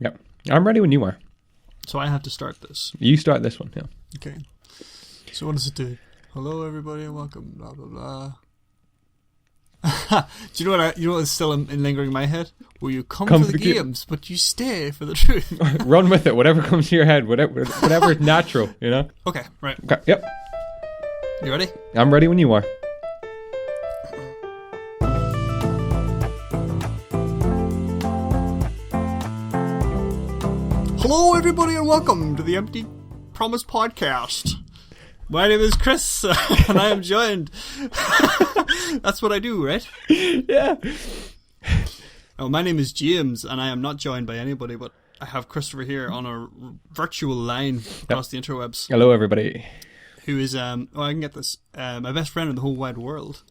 Yep. I'm ready when you are. So I have to start this. You start this one, yeah. Okay. So what does it do? Hello, everybody, and welcome. Blah blah blah. Do you know what? You know what's still lingering in my head? Where you come for the games, but you stay for the truth. Run with it. Whatever comes to your head. Whatever is natural. You know. Okay. Right. Okay. Yep. You ready? I'm ready when you are. Hello, everybody, and welcome to the Empty Promise Podcast. My name is Chris, and I am joined. That's what I do, right? Yeah. Oh, my name is James, and I am not joined by anybody, but I have Christopher here on a virtual line across the interwebs. Hello, everybody. Who is, I can get this, my best friend in the whole wide world.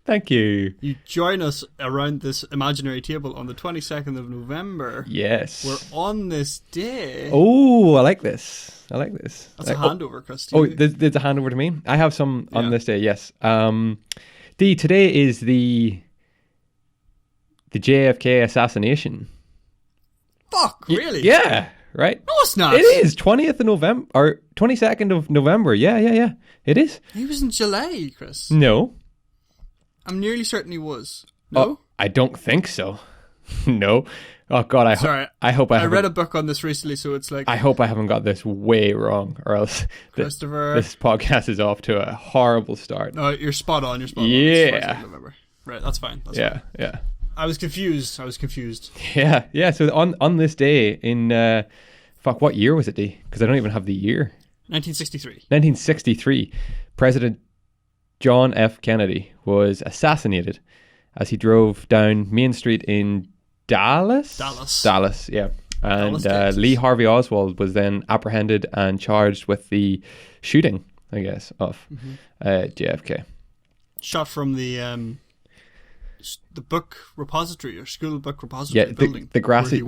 Thank you. You join us around this imaginary table on the 22nd of November. Yes. We're on this day. Oh, I like this. That's a handover, Chris. There's a handover to me. I have some on this day, yes. Today is the JFK assassination. Fuck, really? Yeah, right? No, it's not. It is 20th of November, or 22nd of November. Yeah. It is. He was in July, Chris. No. I'm nearly certain he was. No? Oh, I don't think so. No. Oh, God, I hope I read a book on this recently, so it's like... I hope I haven't got this way wrong, or else Christopher... this podcast is off to a horrible start. No, you're spot on. Yeah. Right, that's fine. Yeah. I was confused. Yeah. So on this day in... what year was it, D? Because I don't even have the year. 1963. 1963. President John F. Kennedy was assassinated as he drove down Main Street in Dallas, yeah. And Lee Harvey Oswald was then apprehended and charged with the shooting, I guess, of JFK. Shot from the book repository or school book repository building. The grassy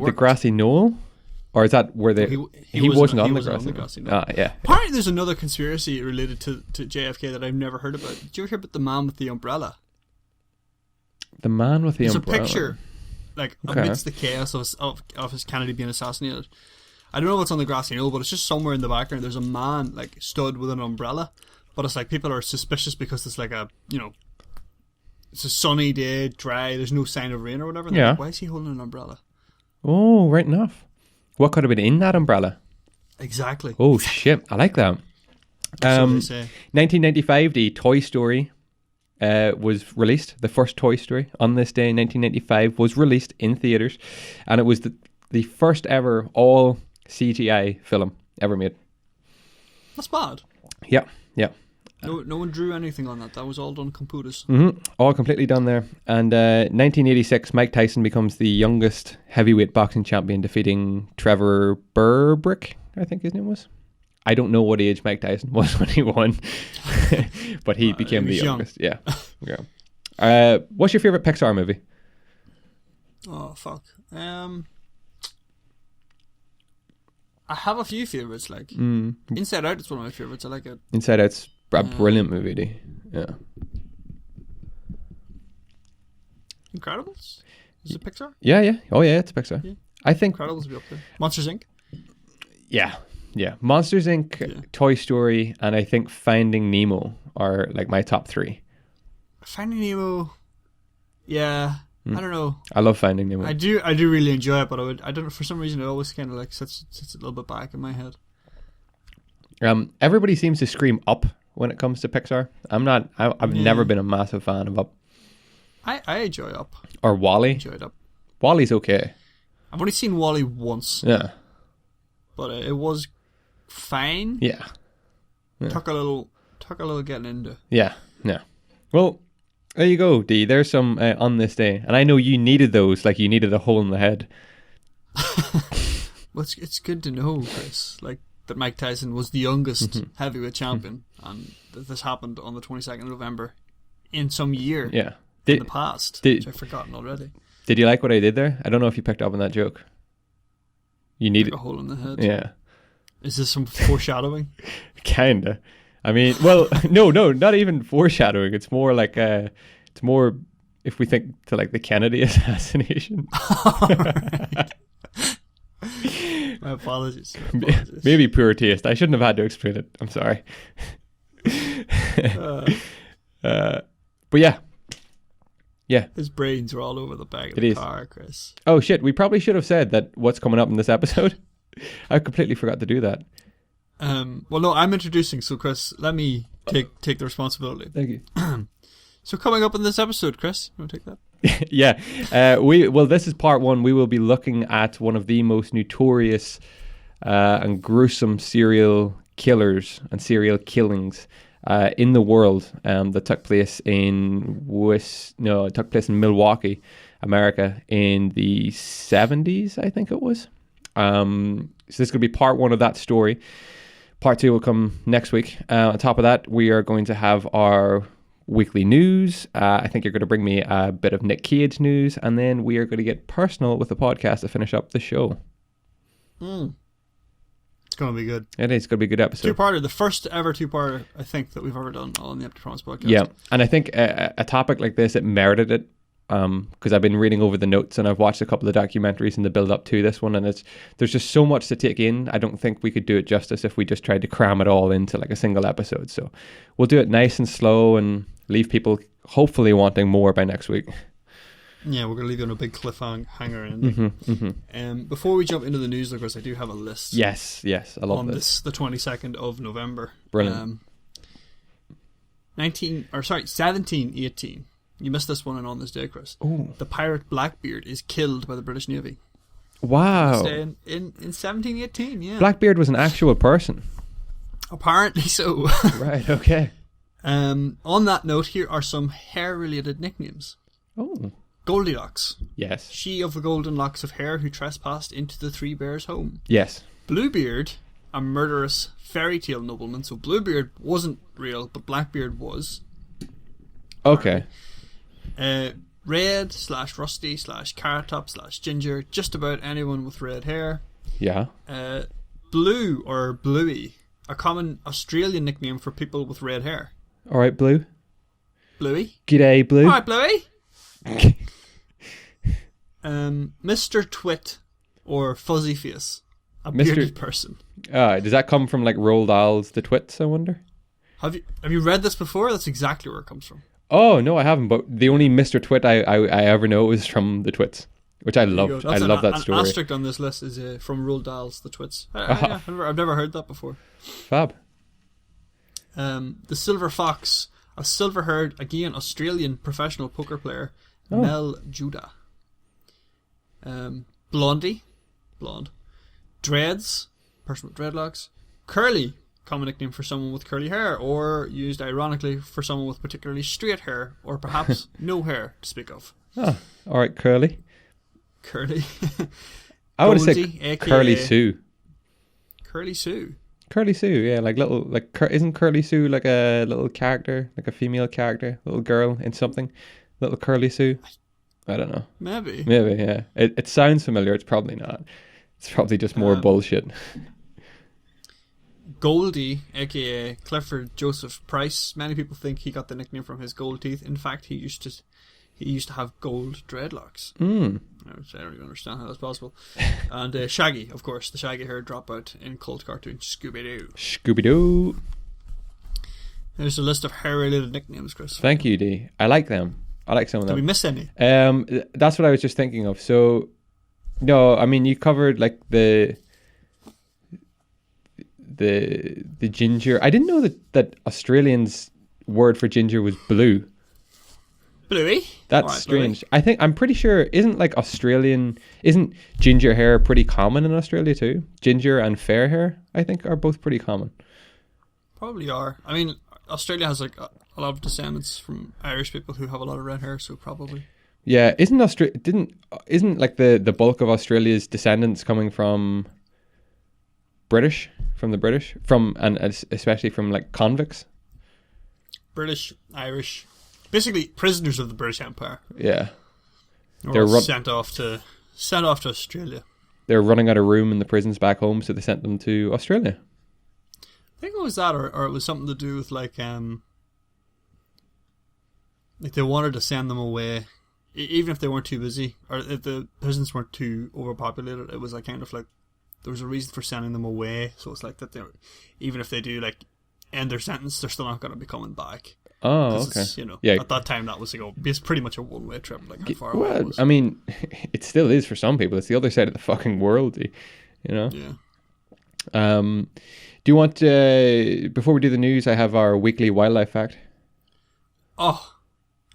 knoll. Or is that where he wasn't on the grassy knoll? Yeah. Apparently there's another conspiracy related to JFK that I've never heard about. Did you ever hear about the man with the umbrella? The man with the umbrella? There's a picture, amidst the chaos of his Kennedy being assassinated. I don't know what's on the grassy knoll, but it's just somewhere in the background. There's a man, stood with an umbrella. But it's people are suspicious because it's it's a sunny day, dry, there's no sign of rain or whatever. Yeah. Why is he holding an umbrella? Oh, right enough. What could have been in that umbrella? Exactly. Oh, shit. I like that. 1995, the Toy Story was released. The first Toy Story on this day in 1995 was released in theaters. And it was the first ever all CGI film ever made. That's bad. Yeah. No one drew anything on that. That was all done computers. Mm-hmm. All completely done there. And 1986, Mike Tyson becomes the youngest heavyweight boxing champion, defeating Trevor Burbrick, I think his name was. I don't know what age Mike Tyson was when he won, but he became the youngest. Yeah. What's your favorite Pixar movie? Oh, fuck. I have a few favorites. Inside Out is one of my favorites. I like it. Inside Out's a brilliant movie. Yeah. Incredibles? Is it Pixar? Yeah. Oh yeah, it's Pixar. Yeah. I think Incredibles will be up there. Monsters Inc. Yeah. Monsters Inc., Toy Story, and I think Finding Nemo are my top three. Finding Nemo. Yeah. I don't know. I love Finding Nemo. I do really enjoy it, but I don't know, for some reason it always kind of sits a little bit back in my head. Everybody seems to scream Up when it comes to Pixar. I've never been a massive fan of Up. I enjoy Up. Or WALL-E. I enjoyed Up. WALL-E's okay. I've only seen WALL-E once. Yeah. But it was fine. Yeah. Took a little getting into. Yeah. Well, there you go, D. There's some on this day. And I know you needed those, you needed a hole in the head. Well, it's good to know, Chris. That Mike Tyson was the youngest heavyweight champion, and that this happened on the 22nd of November in some year in the past, which I've forgotten already. Did you like what I did there? I don't know if you picked up on that joke. You need a hole in the head. Yeah. Is this some foreshadowing? Kinda. I mean, well, no, not even foreshadowing. It's more it's more if we think to the Kennedy assassination. My apologies. Maybe poor taste. I shouldn't have had to explain it. I'm sorry. But yeah. His brains are all over the back of the car, Chris. Oh shit! We probably should have said that what's coming up in this episode. I completely forgot to do that. Well, no, I'm introducing. So, Chris, let me take the responsibility. Thank you. So, coming up in this episode, Chris, you want to take that? Yeah. This is part one. We will be looking at one of the most notorious and gruesome serial killers and serial killings in the world that took place in Milwaukee, America in the 70s, I think it was. So this is going to be part one of that story. Part two will come next week. On top of that, we are going to have our weekly news. I think you're going to bring me a bit of Nick Cage news, and then we are going to get personal with the podcast to finish up the show. It's going to be good. It is going to be a good episode. Two-parter, the first ever two-parter I think that we've ever done on the Empty Promise podcast. Yeah, and I think a topic like this, it merited it, because I've been reading over the notes and I've watched a couple of documentaries in the build up to this one, and there's just so much to take in. I don't think we could do it justice if we just tried to cram it all into like a single episode. So we'll do it nice and slow and leave people hopefully wanting more by next week. Yeah, we're going to leave you on a big cliffhanger ending. Before we jump into the news, of course, I do have a list. Yes, I love this. The 22nd of November. Brilliant. 1718. You missed this one and on this day, Chris. Ooh. The pirate Blackbeard is killed by the British Navy. Wow. In 1718, yeah. Blackbeard was an actual person. Apparently so. Right, okay. On that note, here are some hair-related nicknames. Oh. Goldilocks. Yes. She of the golden locks of hair who trespassed into the Three Bears' home. Yes. Bluebeard, a murderous fairy tale nobleman. So Bluebeard wasn't real, but Blackbeard was. Okay. Red / Rusty / Carrot Top / Ginger. Just about anyone with red hair. Yeah. Blue or Bluey, a common Australian nickname for people with red hair. All right, Blue. Bluey. G'day, Blue. All right, Bluey. Mr. Twit or Fuzzy Face, a bearded person. Does that come from like Roald Dahl's The Twits, I wonder? Have you read this before? That's exactly where it comes from. Oh, no, I haven't, but the only Mr. Twit I ever know is from The Twits, which I loved. I love that story. An asterisk on this list is from Roald Dahl's The Twits. I've never heard that before. Fab. The Silver Fox, a silver-haired, again, Australian professional poker player, Mel Judah. Blondie, blonde. Dreads, person with dreadlocks. Curly, common nickname for someone with curly hair, or used ironically for someone with particularly straight hair, or perhaps no hair to speak of. Oh, all right, Curly. Curly. I would say Curly Sue. Curly Sue. Curly Sue, yeah, isn't Curly Sue like a little character, like a female character, little girl in something? Little Curly Sue? I don't know. Maybe, yeah. It sounds familiar, it's probably not. It's probably just more bullshit. Goldie, aka Clifford Joseph Price. Many people think he got the nickname from his gold teeth. In fact, he used to have gold dreadlocks. I don't really understand how that's possible. And Shaggy, of course, the shaggy hair dropout in cult cartoon Scooby-Doo. Scooby-Doo. There's a list of hair-related nicknames, Chris. Thank you, D. I like them. I like some of them. Did we miss any? That's what I was just thinking of. So, no, I mean, you covered like the ginger. I didn't know that Australians' word for ginger was blue. Bluey? That's strange. Bluey. I'm pretty sure, isn't ginger hair pretty common in Australia too? Ginger and fair hair, I think, are both pretty common. Probably are. I mean, Australia has like a lot of descendants from Irish people who have a lot of red hair, so probably. Yeah, isn't like the bulk of Australia's descendants coming from the British, and especially from like convicts? British, Irish, basically prisoners of the British Empire. Yeah, they're sent off to Australia. They're running out of room in the prisons back home, so they sent them to Australia. I think it was that, or it was something to do with like they wanted to send them away, even if they weren't too busy, or if the prisons weren't too overpopulated. It was like kind of like there was a reason for sending them away. So it's like that even if they do like end their sentence, they're still not going to be coming back. Oh, okay. At that time that was it's pretty much a one-way trip. Like how far away it was. I mean, it still is for some people. It's the other side of the fucking world, Yeah. Do you want to, before we do the news, I have our weekly wildlife fact. Oh,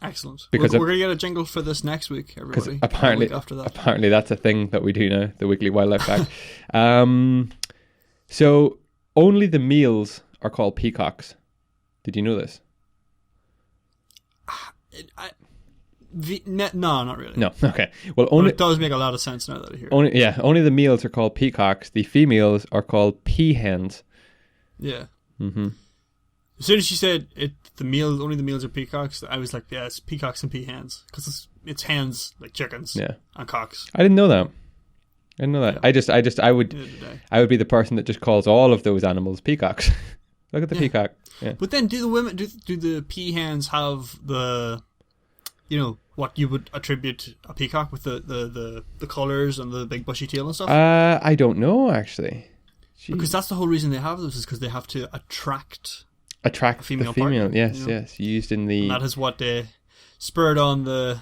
excellent. Because we're going to get a jingle for this next week, everybody. Apparently that's a thing that we do now, the weekly wildlife fact. So only the males are called peacocks. Did you know this? No, not really. No, okay. Well, it does make a lot of sense now that I hear it. Only the males are called peacocks. The females are called peahens. Yeah. Mm-hmm. As soon as she said only the males are peacocks, I was like, yeah, it's peacocks and peahens. Because it's hens, like chickens, and cocks. I didn't know that. Yeah. I would be the person that just calls all of those animals peacocks. Look at the peacock. Yeah. But then do the peahens have the, what you would attribute a peacock with the colours and the big bushy tail and stuff? I don't know, actually. Jeez. Because that's the whole reason they have those, is because they have to attract a female partner. Yes, used in the... And that is what they spurred on the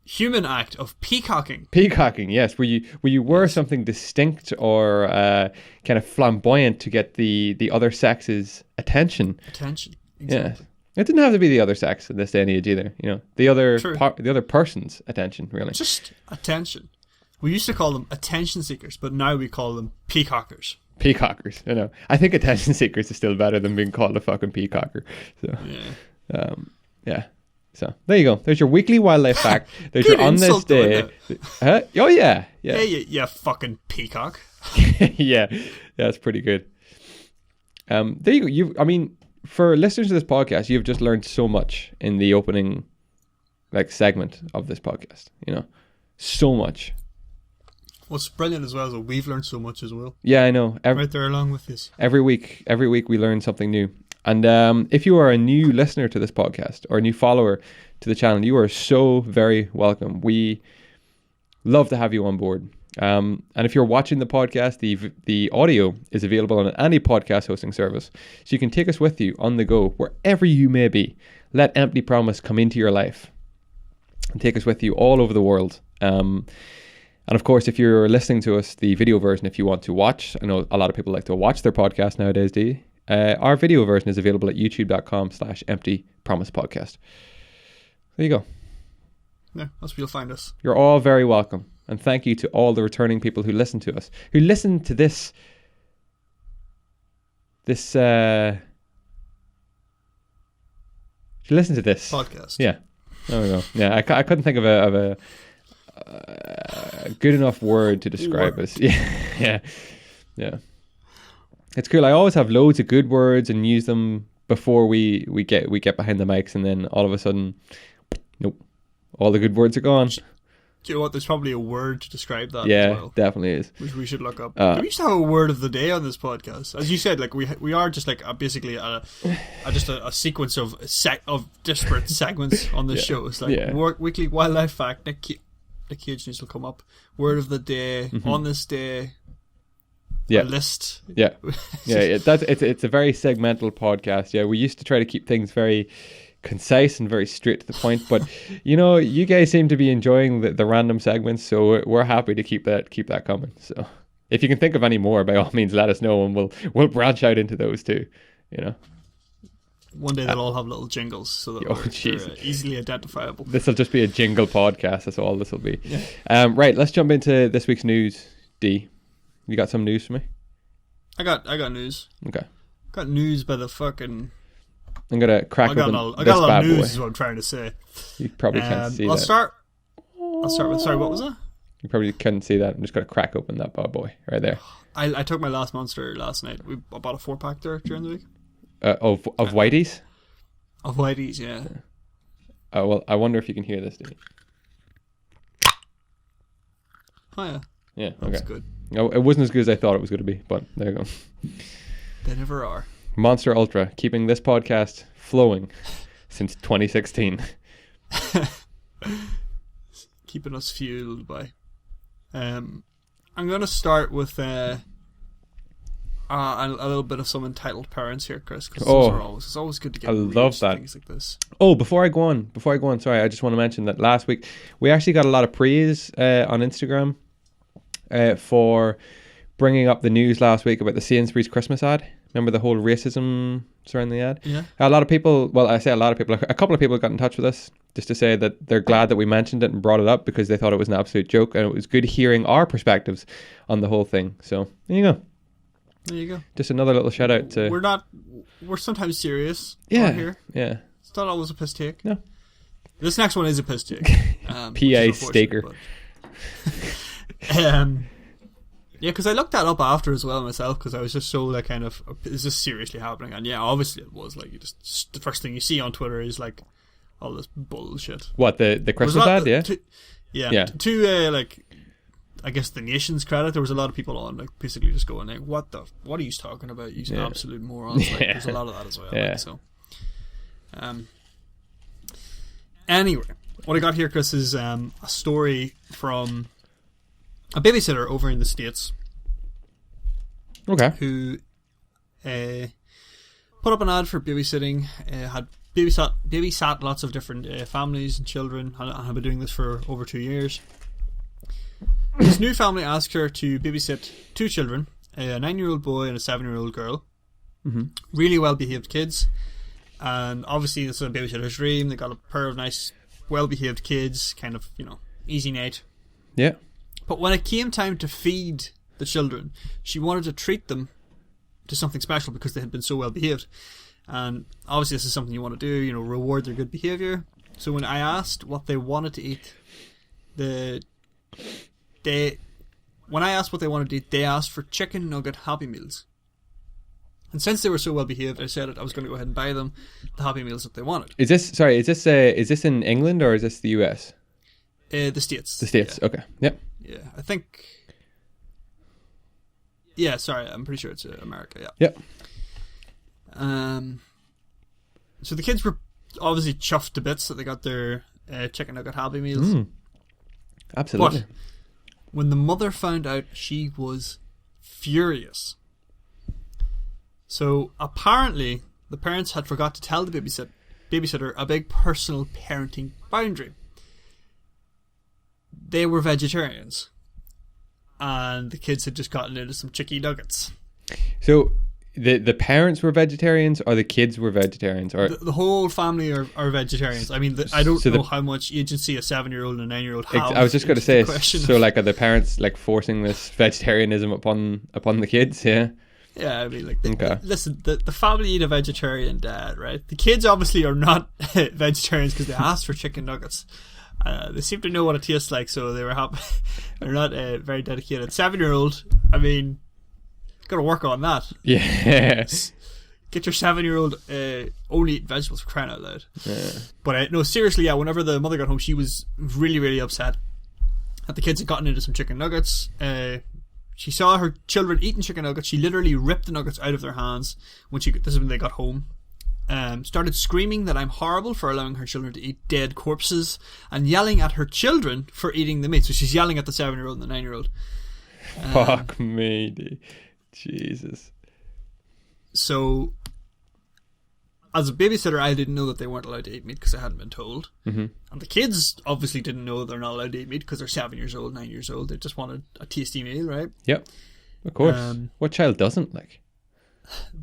human act of peacocking. Peacocking, yes. Where you wear something distinct or kind of flamboyant to get the other sex's attention. Exactly. Yeah. It didn't have to be the other sex in this day and age either. The other person's attention, really. Just attention. We used to call them attention seekers, but now we call them peacockers. Peacockers, I think attention seekers is still better than being called a fucking peacocker. So, yeah. So there you go. There's your weekly wildlife fact. There's your on this day. Huh? Oh yeah. Yeah, you fucking peacock. Yeah, that's pretty good. There you go. For listeners to this podcast, you've just learned so much in the opening, segment of this podcast. So much. What's brilliant as well is that we've learned so much as well. Yeah, I know. Right there along with this. Every week we learn something new. And if you are a new listener to this podcast or a new follower to the channel, you are so very welcome. We love to have you on board. And if you're watching the podcast, the audio is available on any podcast hosting service. So you can take us with you on the go, wherever you may be. Let Empty Promise come into your life and take us with you all over the world. And of course, if you're listening to us, the video version, if you want to watch, I know a lot of people like to watch their podcast nowadays, do you? Our video version is available at youtube.com/emptypromisepodcast. There you go. Yeah, that's where you'll find us. You're all very welcome. And thank you to all the returning people who listen to us, who listen to this podcast. Yeah. There we go. Yeah, I couldn't think of a good enough word to describe us. Yeah. It's cool. I always have loads of good words and use them before we get behind the mics, and then all of a sudden, nope, all the good words are gone. Do you know what? There's probably a word to describe that. Yeah, as well, definitely is. Which we should look up. We used to have a word of the day on this podcast, as you said. We are just basically a sequence of disparate segments on this show. It's weekly wildlife fact. The Pigeons will come up. Word of the day on this day. Yeah. A list. Yeah. It's a very segmental podcast. Yeah, we used to try to keep things very concise and very straight to the point, but you guys seem to be enjoying the random segments, so we're happy to keep that coming. So if you can think of any more, by all means let us know, and we'll branch out into those too. One day they'll all have little jingles so that they're easily identifiable. This will just be a jingle podcast. That's all this will be. Yeah. Right, let's jump into this week's news. D, you got some news for me? I got news. Okay. Got news by the fucking... I'm gonna crack open this bad boy. I got a lot of news is what I'm trying to say. You probably can't see that. I'll start with... Sorry, what was that? You probably couldn't see that. I'm just gonna crack open that bad boy right there. I took my last Monster last night. I bought a 4-pack there during the week. Of Whiteys? Of Whiteys, yeah. Well, I wonder if you can hear this, dude. Oh, yeah. Yeah, okay. That's good. No, it wasn't as good as I thought it was going to be, but there you go. They never are. Monster Ultra, keeping this podcast flowing since 2016. Keeping us fueled by. I'm going to start with a little bit of some entitled parents here, Chris. Because it's always good to get things like this. Oh, before I go on, sorry, I just want to mention that last week we actually got a lot of praise on Instagram for bringing up the news last week about the Sainsbury's Christmas ad. Remember the whole racism surrounding the ad? Yeah. A lot of people, well, I say a lot of people, a couple of people got in touch with us just to say that they're glad that we mentioned it and brought it up because they thought it was an absolute joke, and it was good hearing our perspectives on the whole thing. So there you go. There you go. Just another little shout out to... We're sometimes serious. Yeah. Here. Yeah. It's not always a piss take. No. This next one is a piss take. PA staker. Yeah, because I looked that up after as well myself, because I was just so like kind of, is this seriously happening? And yeah, obviously it was. Like, the first thing you see on Twitter is like all this bullshit. What, the Christmas ad? Yeah. To like, I guess the nation's credit, there was a lot of people on like basically just going like, what are you talking about? You absolute morons. Like, there's a lot of that as well. Yeah. Like, so, anyway, what I got here, Chris, is a story from a babysitter over in the States. Okay. Who put up an ad for babysitting, had babysat lots of different families and children, and have been doing this for over 2 years. This new family asked her to babysit 2 children, a 9-year-old boy and a 7-year-old girl. Mm-hmm. Really well-behaved kids. And obviously this is a babysitter's dream. They got a pair of nice, well-behaved kids, kind of, easy night. Yeah. But when it came time to feed the children, she wanted to treat them to something special because they had been so well behaved. And obviously this is something you want to do, reward their good behaviour. So when I asked what they wanted to eat, they asked for chicken nugget Happy Meals. And since they were so well behaved, I said I was going to go ahead and buy them the Happy Meals that they wanted. Is this in England or is this the US? The States. The States, yeah. Okay. Yep. Yeah, I think... Yeah, sorry, I'm pretty sure it's America, yeah. Yep. So the kids were obviously chuffed to bits that they got their chicken nugget Happy Meals. Absolutely. But when the mother found out, she was furious. So apparently, the parents had forgot to tell the babysitter a big personal parenting boundary. They were vegetarians, and the kids had just gotten into some chicken nuggets. So the parents were vegetarians, or the kids were vegetarians, or the whole family are vegetarians. I mean, I don't know how much agency a 7-year-old and a 9-year-old have. I was just going to say, so like, are the parents like forcing this vegetarianism upon the kids? Yeah. Yeah, I mean, like, listen, the family eat a vegetarian dad, right? The kids obviously are not vegetarians because they asked for chicken nuggets. They seem to know what it tastes like, so they were happy. They're not very dedicated. 7-year-old, I mean, got to work on that. Yeah. Get your 7-year-old only eating vegetables, for crying out loud. Yeah. But no, seriously, yeah, whenever the mother got home, she was really, really upset that the kids had gotten into some chicken nuggets. She saw her children eating chicken nuggets. She literally ripped the nuggets out of their hands this is when they got home. Started screaming that I'm horrible for allowing her children to eat dead corpses, and yelling at her children for eating the meat. So she's yelling at the 7-year-old and the 9-year-old. Fuck me, dude. Jesus. So, as a babysitter, I didn't know that they weren't allowed to eat meat because I hadn't been told. Mm-hmm. And the kids obviously didn't know they're not allowed to eat meat because they're 7 years old, 9 years old. They just wanted a tasty meal, right? Yep. Of course. What child doesn't, like?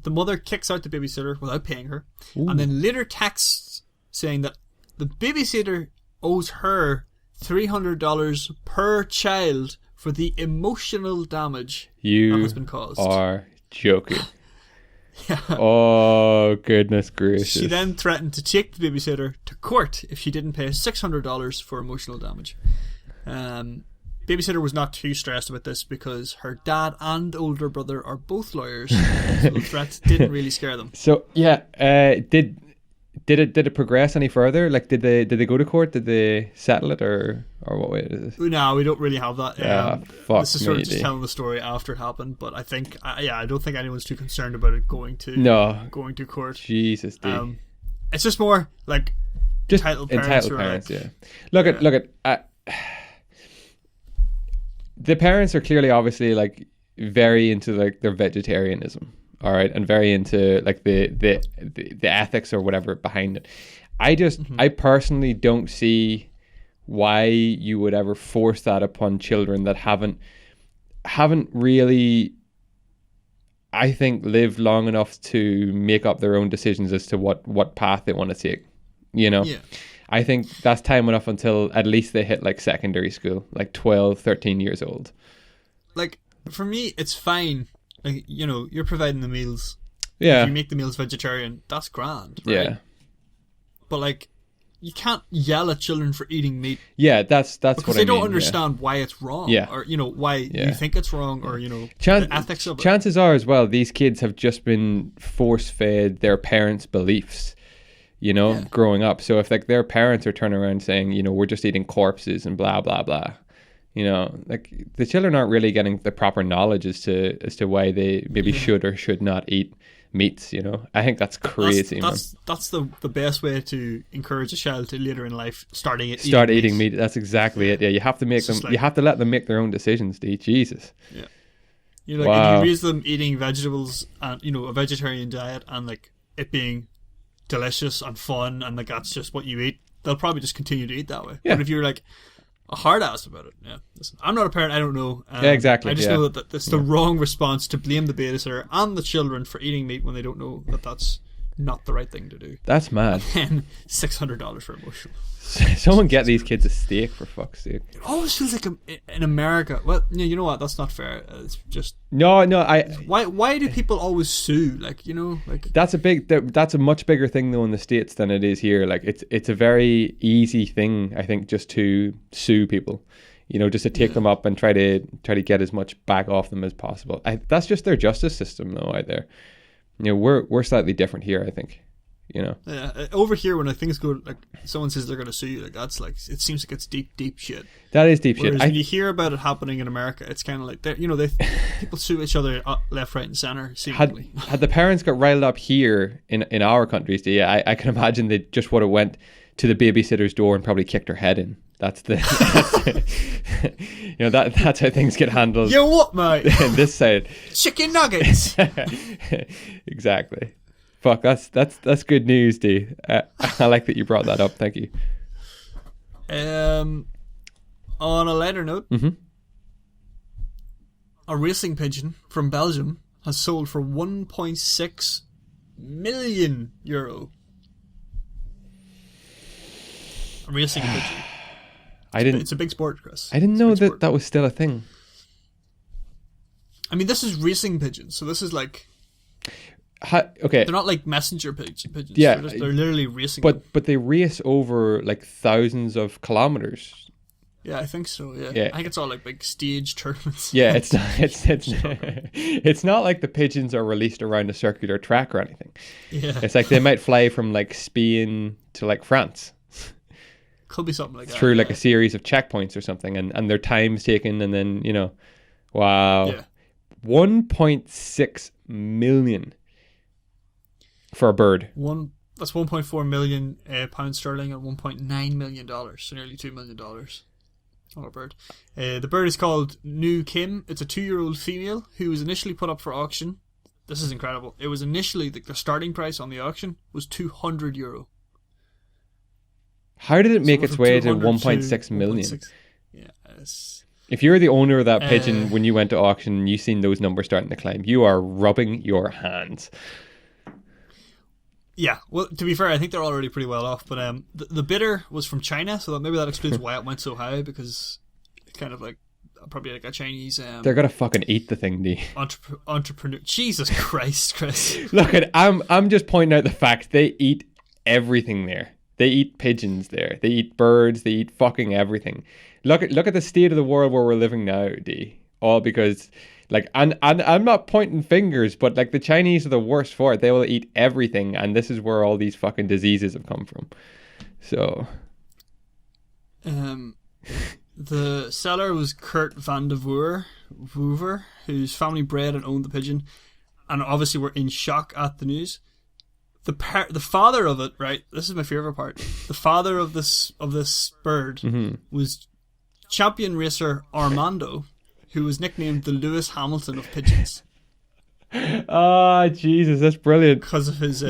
The mother kicks out the babysitter without paying her. Ooh. And then later texts saying that the babysitter owes her $300 per child for the emotional damage that has been caused. You are joking. Yeah. Oh, goodness gracious. She then threatened to take the babysitter to court if she didn't pay $600 for emotional damage. Babysitter was not too stressed about this because her dad and older brother are both lawyers, so the threat didn't really scare them. So yeah, did it progress any further? Like, did they go to court? Did they settle it, or what way is it? No, we don't really have that. This is sort of just telling the story after it happened, but I think, I don't think anyone's too concerned about it going to court. Jesus, dude. It's just more like just entitled parents. Yeah. Look at. the parents are clearly, obviously, like very into like their vegetarianism, all right, and very into like the ethics or whatever behind it. I personally don't see why you would ever force that upon children that haven't really, I think, lived long enough to make up their own decisions as to what path they want to take. You know, I think that's time enough until at least they hit like secondary school, like 12, 13 years old. Like, for me, it's fine. Like, you know, you're providing the meals. Yeah. If you make the meals vegetarian, that's grand. Right? Yeah. But like, you can't yell at children for eating meat. Yeah, that's because what I mean. they don't understand why it's wrong. Yeah. Or, you know, why you think it's wrong, or, you know, the ethics of it. Chances are as well, these kids have just been force-fed their parents' beliefs, you know, growing up. So if like their parents are turning around saying, you know, we're just eating corpses and blah, blah, blah, you know, like the children aren't really getting the proper knowledge as to why they maybe should or should not eat meats, you know. I think that's crazy. That's the best way to encourage a child to later in life start eating meat. That's exactly it. Yeah, you have to make them. You have to let them make their own decisions. Jesus. Yeah. You know, like, if you raise them eating vegetables and, you know, a vegetarian diet, and like it being delicious and fun, and like that's just what you eat, they'll probably just continue to eat that way. Yeah. But if you're like a hard ass about it, listen, I'm not a parent, I don't know. Yeah, exactly. I just know that that's the wrong response to blame the babysitter and the children for eating meat when they don't know that that's not the right thing to do. That's mad. And $600 for emotional. Someone get these kids a steak, for fuck's sake. It always feels like in America. Well, you know what? That's not fair. It's just no. Why do people always sue? Like, you know, like that's a much bigger thing though in the States than it is here. Like it's a very easy thing, I think, just to sue people. You know, just to take them up and try to get as much back off them as possible. That's just their justice system though out there. You know, we're slightly different here, I think. You know, over here when things go, like someone says they're going to sue you, like that's like, it seems like it's deep shit. That is deep shit. When you hear about it happening in America, it's kind of like people sue each other left, right, and center. Seemingly. Had the parents got riled up here in our countries, I can imagine they just would have went to the babysitter's door and probably kicked her head in. That's you know, that's how things get handled. You what, mate? In this side, chicken nuggets. Exactly. Fuck, that's good news, D. I like that you brought that up. Thank you. On a lighter note, a racing pigeon from Belgium has sold for €1.6 million. A racing pigeon. It's a big sport, Chris. I didn't know that was still a thing. I mean, this is racing pigeons, so this is like. Okay, they're not like messenger pigeons. Yeah, they're literally racing. But they race over like thousands of kilometers. Yeah, I think so. Yeah. Yeah. I think it's all like big stage tournaments. Yeah, it's not. It's not like the pigeons are released around a circular track or anything. Yeah, it's like they might fly from like Spain to like France. Could be something like that. Through like a series of checkpoints or something, and their time's taken, and then, you know, wow, 1.6 million. For a bird. That's 1.4 million pounds sterling and $1.9 million, so nearly $2 million on a bird. The bird is called New Kim. It's a 2-year-old female who was initially put up for auction. This is incredible. It was initially the starting price on the auction was €200. How did it make its way to 1.6 million? 1.6. Yeah. If you're the owner of that pigeon when you went to auction and you seen those numbers starting to climb, you are rubbing your hands. Yeah, well, to be fair, I think they're already pretty well off. But the bidder was from China, so maybe that explains why it went so high, because it's kind of like probably like a Chinese. They're gonna fucking eat the thing, D. Entrepreneur. Jesus Christ, Chris. Look, I'm just pointing out the fact they eat everything there. They eat pigeons there. They eat birds. They eat fucking everything. Look at the state of the world where we're living now, D. All because. Like, and I'm not pointing fingers, but like the Chinese are the worst for it. They will eat everything, and this is where all these fucking diseases have come from. So, the seller was Kurt van de Voever, whose family bred and owned the pigeon, and obviously were in shock at the news. The father of it, right? This is my favorite part. The father of this bird was champion racer Armando. who was nicknamed the Lewis Hamilton of pigeons. Oh, Jesus, that's brilliant. Because of his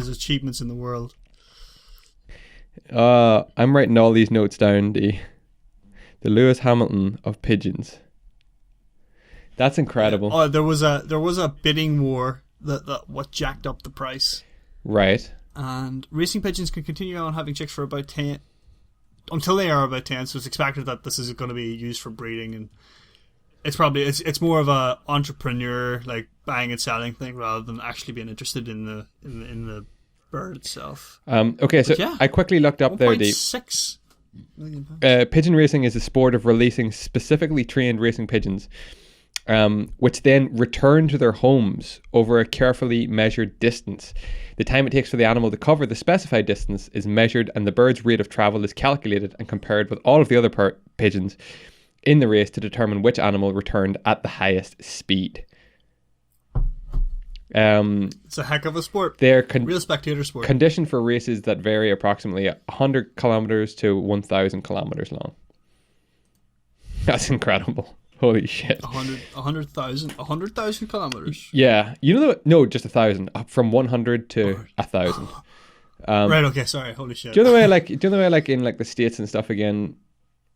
achievements in the world. I'm writing all these notes down. The Lewis Hamilton of pigeons. That's incredible. Oh, there was a bidding war that what jacked up the price. Right. And racing pigeons can continue on having chicks for about 10 until they are about 10. So it's expected that this is going to be used for breeding, and it's more of a entrepreneur like buying and selling thing rather than actually being interested in the bird itself. Okay, so yeah, I quickly looked up there. 1.6 million pounds. Pigeon racing is a sport of releasing specifically trained racing pigeons, which then return to their homes over a carefully measured distance. The time it takes for the animal to cover the specified distance is measured, and the bird's rate of travel is calculated and compared with all of the other pigeons in the race to determine which animal returned at the highest speed. It's a heck of a sport. They're real spectator sport. Conditioned for races that vary approximately 100 kilometers to 1,000 kilometers long. That's incredible. Holy shit. 100,000 kilometers. Yeah. No, just 1,000. From 100 to 1,000. Right, okay, sorry. Holy shit. Do you know the way like in like the States and stuff again,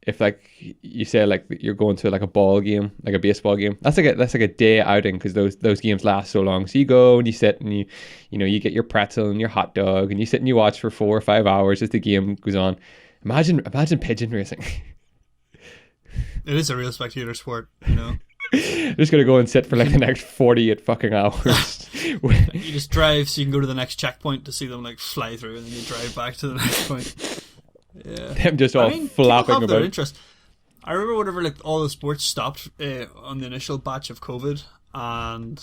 if like you say like you're going to like a ball game, like a baseball game, that's like a day outing because those games last so long. So you go and you sit and you get your pretzel and your hot dog and you sit and you watch for 4 or 5 hours as the game goes on. Imagine pigeon racing. It is a real spectator sport, you know. You're just gonna go and sit for like the next 48 fucking hours. You just drive so you can go to the next checkpoint to see them like fly through, and then you drive back to the next point. Yeah, them just all flapping have about. Their interest. I remember whenever like all the sports stopped on the initial batch of COVID, and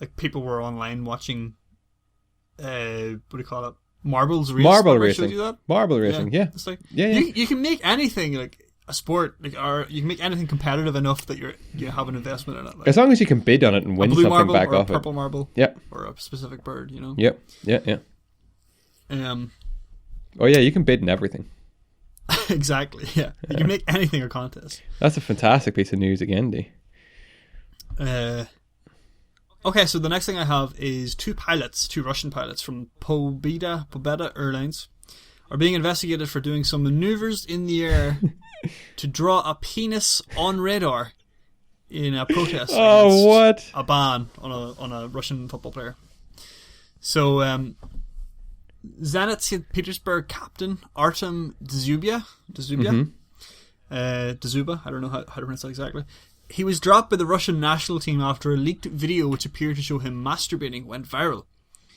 like people were online watching. What do you call it? Marble racing. Marble racing. Yeah. It's like yeah. You can make anything like a sport, like, or you can make anything competitive enough that you have an investment in it. Like, as long as you can bid on it and win something marble back or off a purple marble, yep, or a specific bird, you know. Yep. Yeah. Oh yeah, you can bid in everything. Exactly. Yeah, you can make anything a contest. That's a fantastic piece of news again, D. Okay, so the next thing I have is two Russian pilots from Pobeda Airlines are being investigated for doing some maneuvers in the air to draw a penis on radar in a protest against a ban on a Russian football player. So Zenit St. Petersburg captain Artem Dzyuba, Dzyuba, I don't know how to pronounce that exactly. He was dropped by the Russian national team after a leaked video which appeared to show him masturbating went viral.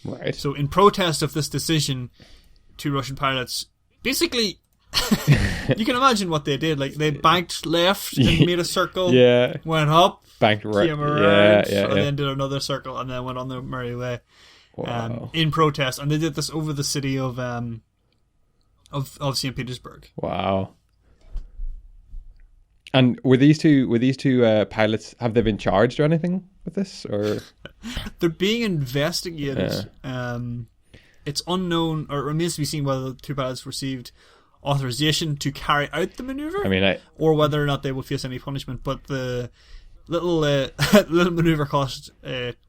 Right. So in protest of this decision, two Russian pilots basically you can imagine what they did. Like they banked left and made a circle, went up, banked right, came around, and then did another circle and then went on their merry way. Wow. In protest, and they did this over the city of St. Petersburg. Wow. And were these two pilots, have they been charged or anything with this, or they're being investigated? It's unknown, or it remains to be seen whether the two pilots received authorization to carry out the maneuver, or whether or not they will face any punishment. But the little maneuver cost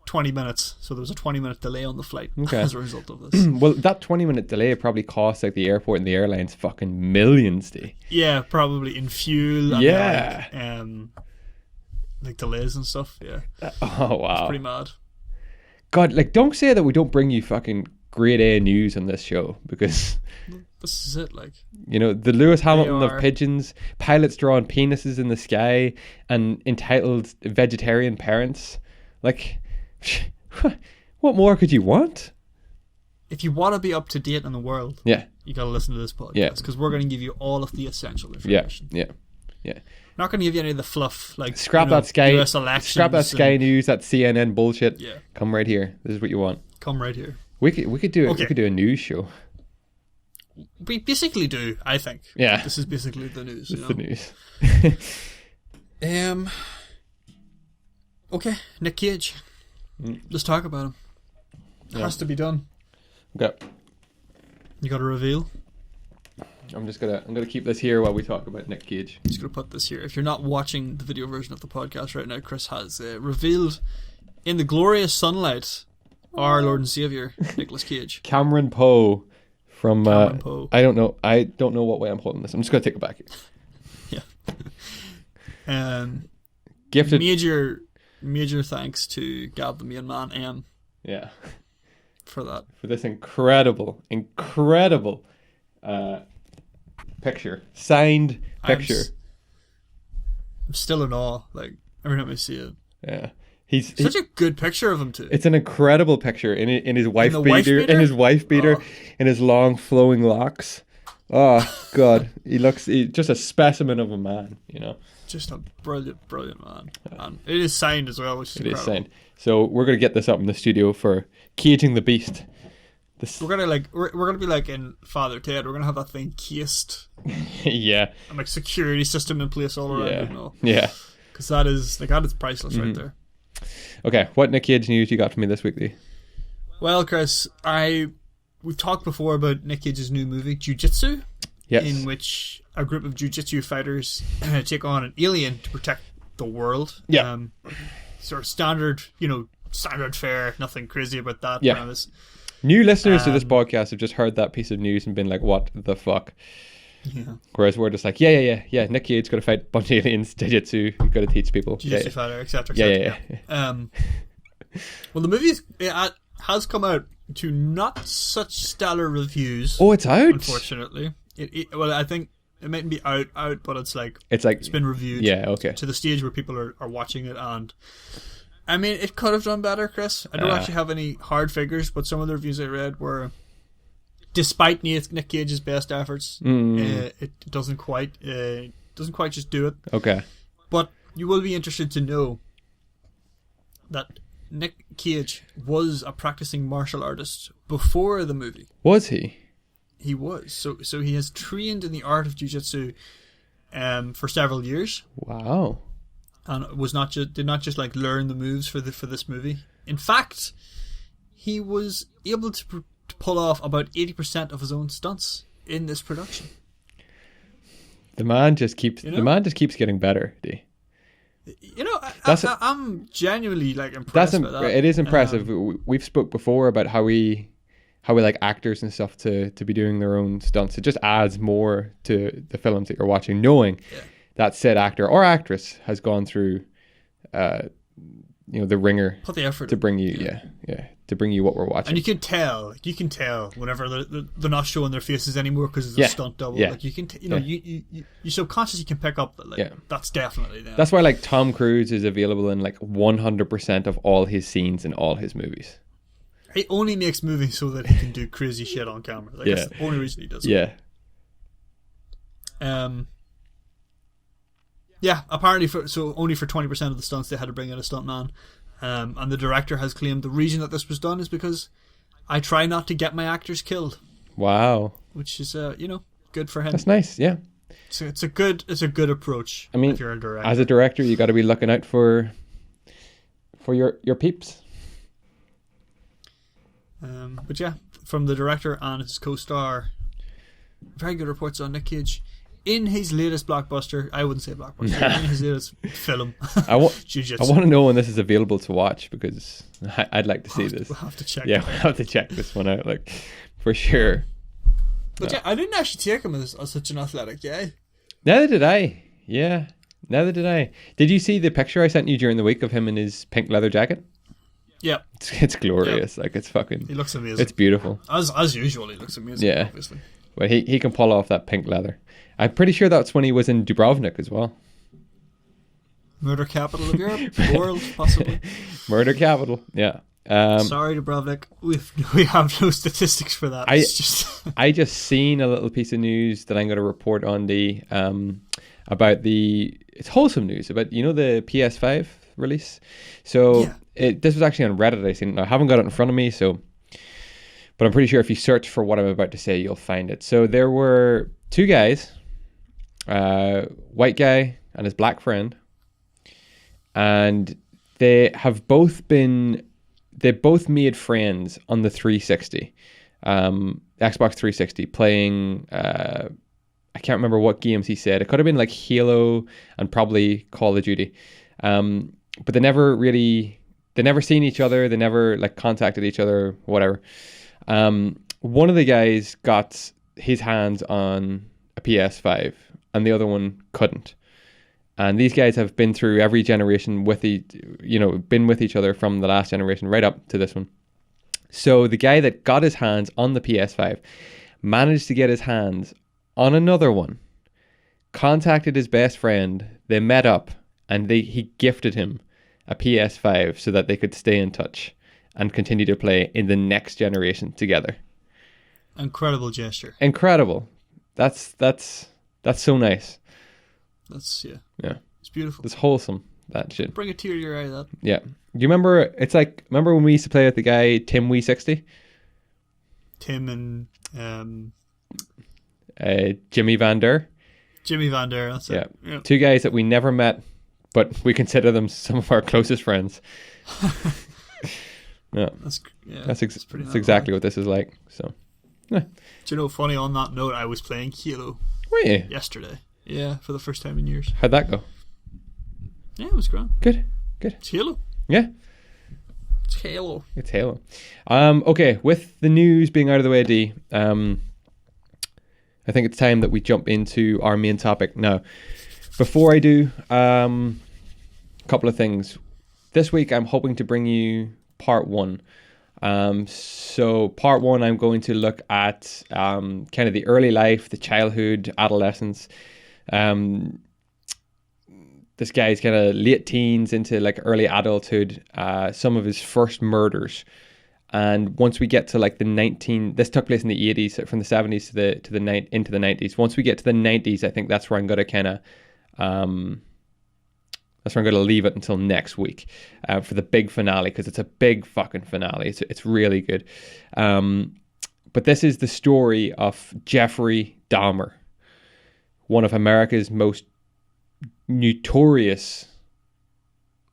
20 minutes, so there was a 20-minute delay on the flight as a result of this. Well, that 20-minute delay probably cost like the airport and the airlines fucking millions, D. Yeah, probably in fuel. And like delays and stuff. Yeah. Oh wow. It's pretty mad. God, like don't say that we don't bring you fucking grade A news on this show, because this is it, like, you know, the Lewis Hamilton of pigeons, pilots drawing penises in the sky, and entitled vegetarian parents. Like, what more could you want? If you want to be up to date in the world, you got to listen to this podcast, because we're going to give you all of the essential information. Yeah. Not going to give you any of the fluff, like scrap that Sky news, that CNN bullshit. Yeah, come right here. This is what you want. Come right here. We could do a news show. We basically do, I think. Yeah. This is basically the news. It's the news. Okay, Nick Cage. Let's talk about him. It has to be done. Okay. You got a reveal? I'm gonna keep this here while we talk about Nick Cage. I'm just gonna put this here. If you're not watching the video version of the podcast right now, Chris has revealed in the glorious sunlight our Lord and Savior Nicolas Cage. Cameron Poe from Cameron Poe. I don't know what way I'm holding this. I'm just gonna take it back. Yeah. Gifted. Major thanks to Gab the main man M. Yeah. For that. For this incredible picture. Signed picture. I'm still in awe, like, every time I see it. Yeah. He's such a good picture of him too. It's an incredible picture in his wife beater, in his wife beater, in his long flowing locks. Oh God, he's just a specimen of a man, you know. Just a brilliant man. And it is signed as well, which is incredible. It is signed. So we're gonna get this up in the studio for Caging the Beast. We're gonna be like in Father Ted. We're gonna have that thing cased. Yeah. And like security system in place all around it and all. Yeah. Because that is priceless right there. Okay, what Nick Cage news you got for me this week, Lee? Well, Chris, we've talked before about Nick Cage's new movie, Jiu-Jitsu. Yes. In which a group of jiu-jitsu fighters take on an alien to protect the world. Yeah. Sort of standard fare, nothing crazy about that premise. New listeners to this podcast have just heard that piece of news and been like, what the fuck? Yeah. Whereas we're just like, yeah. Nick Cage's got to fight a bunch of aliens, jiu-jitsu, you've got to teach people. Jiu-jitsu fighter, etc. Yeah. Well, the movie has come out to not such stellar reviews. Oh, it's out? Unfortunately. Well, I think it mightn't be out, but it's been reviewed. Yeah, okay. To the stage where people are watching it, and I mean, it could have done better, Chris. I don't actually have any hard figures, but some of the reviews I read were, despite Nick Cage's best efforts, it doesn't quite just do it. Okay. But you will be interested to know that Nick Cage was a practicing martial artist before the movie. Was he? He was. So he has trained in the art of jiu-jitsu for several years. Wow. And did not just like learn the moves for this movie. In fact, he was able to pull off about 80% of his own stunts in this production. The man just keeps getting better, D. You know, I'm genuinely like impressed by that. It is impressive. We've spoke before about how we like actors and stuff to be doing their own stunts. It just adds more to the films that you're watching, knowing that said actor or actress has gone through the ringer, put the effort to bring you to bring you what we're watching. And you can tell whenever they're not showing their faces anymore because it's a stunt double. Like you can you subconsciously can pick up that that's definitely them. That's why like Tom Cruise is available in like 100% of all his scenes in all his movies. He only makes movies so that he can do crazy shit on camera. Like, that's the only reason he does it. Yeah. Apparently, only for 20% of the stunts they had to bring in a stuntman. And the director has claimed the reason that this was done is because I try not to get my actors killed. Wow. Which is good for him. That's nice. Yeah. So it's a good approach. I mean, if you're a director. As a director, you got to be looking out for your peeps. But yeah, from the director and his co-star, very good reports on Nick Cage in his latest blockbuster. I wouldn't say blockbuster. In his latest film. I want to know when this is available to watch because I'd like to see this. We'll have to check. Yeah, we'll have to check this one out, like for sure. But yeah, I didn't actually take him as such an athletic guy. Neither did I. Yeah, neither did I. Did you see the picture I sent you during the week of him in his pink leather jacket? Yeah, it's glorious. Like it's fucking. He looks amazing. It's beautiful. As usual, he looks amazing. Yeah, obviously. Well, he can pull off that pink leather. I'm pretty sure that's when he was in Dubrovnik as well. Murder capital of Europe, world, possibly. Murder capital. Yeah. Sorry, Dubrovnik. We have no statistics for that. I just seen a little piece of news that I'm going to report on about it's wholesome news about the PS5 release. So this was actually on Reddit. I seen it. I haven't got it in front of me, but I'm pretty sure if you search for what I'm about to say, you'll find it. So there were two guys, white guy and his black friend, and they both made friends on the 360, Xbox 360, playing I can't remember what games he said. It could have been like Halo and probably Call of Duty. But they never seen each other. They never like contacted each other, whatever. One of the guys got his hands on a PS5 and the other one couldn't. And these guys have been through every generation been with each other from the last generation right up to this one. So the guy that got his hands on the PS5 managed to get his hands on another one, contacted his best friend, they met up, and he gifted him a PS5 so that they could stay in touch and continue to play in the next generation together. Incredible gesture. Incredible. That's so nice. Yeah. It's beautiful. It's wholesome, that shit. Bring a tear to your eye, that. Yeah. Do you remember, remember when we used to play with the guy, Tim Wee60? Tim and... Jimmy Van Der. Jimmy Van Der, that's it. Yeah. Two guys that we never met, but we consider them some of our closest friends. Yeah. That's exactly what this is like. So, yeah. Do you know, funny on that note, I was playing Halo. Were you? Yesterday. Yeah, for the first time in years. How'd that go? Yeah, it was grand. Good. It's Halo. Yeah. It's Halo. Okay, with the news being out of the way, D, I think it's time that we jump into our main topic. Now, before I do, a couple of things. This week, I'm hoping to bring you part 1. So part 1, I'm going to look at kind of the early life, the childhood, adolescence. This guy's kind of late teens into like early adulthood, some of his first murders. And once we get to like this took place in the 80s, from the 70s into the 90s. Once we get to the 90s, I think that's where I'm going to leave it until next week for the big finale, because it's a big fucking finale. It's really good. But this is the story of Jeffery Dahmer, one of America's most notorious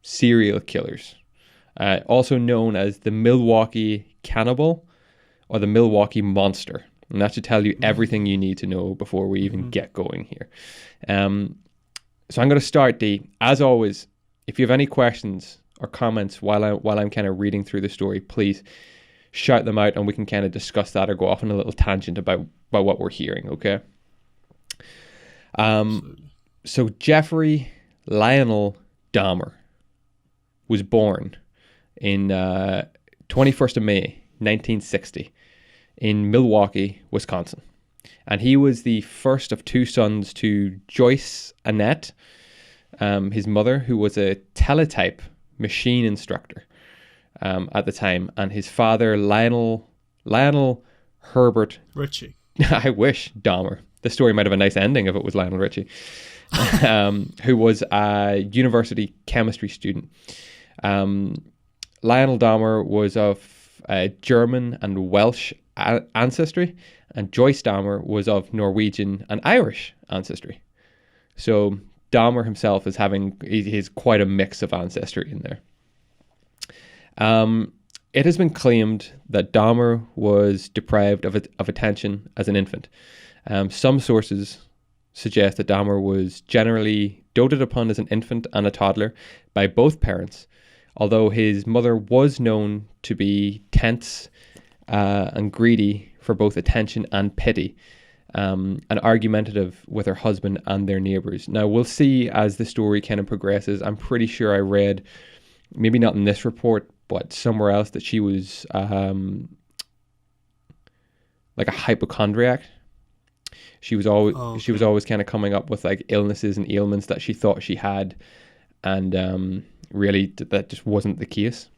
serial killers. Also known as the Milwaukee Cannibal or the Milwaukee Monster. And that should tell you everything you need to know before we even get going here. So I'm going to start, D. As always, if you have any questions or comments while I'm kind of reading through the story, please shout them out and we can kind of discuss that or go off on a little tangent about what we're hearing, okay? So Jeffrey Lionel Dahmer was born in 21st of May, 1960 in Milwaukee, Wisconsin. And he was the first of 2 sons to Joyce Annette, his mother, who was a teletype machine instructor at the time, and his father, Lionel Herbert Richie. I wish Dahmer. The story might have a nice ending if it was Lionel Richie, who was a university chemistry student. Lionel Dahmer was of German and Welsh ancestry, and Joyce Dahmer was of Norwegian and Irish ancestry. So Dahmer himself he's quite a mix of ancestry in there. It has been claimed that Dahmer was deprived of attention as an infant. Some sources suggest that Dahmer was generally doted upon as an infant and a toddler by both parents, although his mother was known to be tense and greedy for both attention and pity, and argumentative with her husband and their neighbours. Now, we'll see as the story kind of progresses. I'm pretty sure I read, maybe not in this report, but somewhere else, that she was like a hypochondriac. She was always kind of coming up with like illnesses and ailments that she thought she had, and really that just wasn't the case.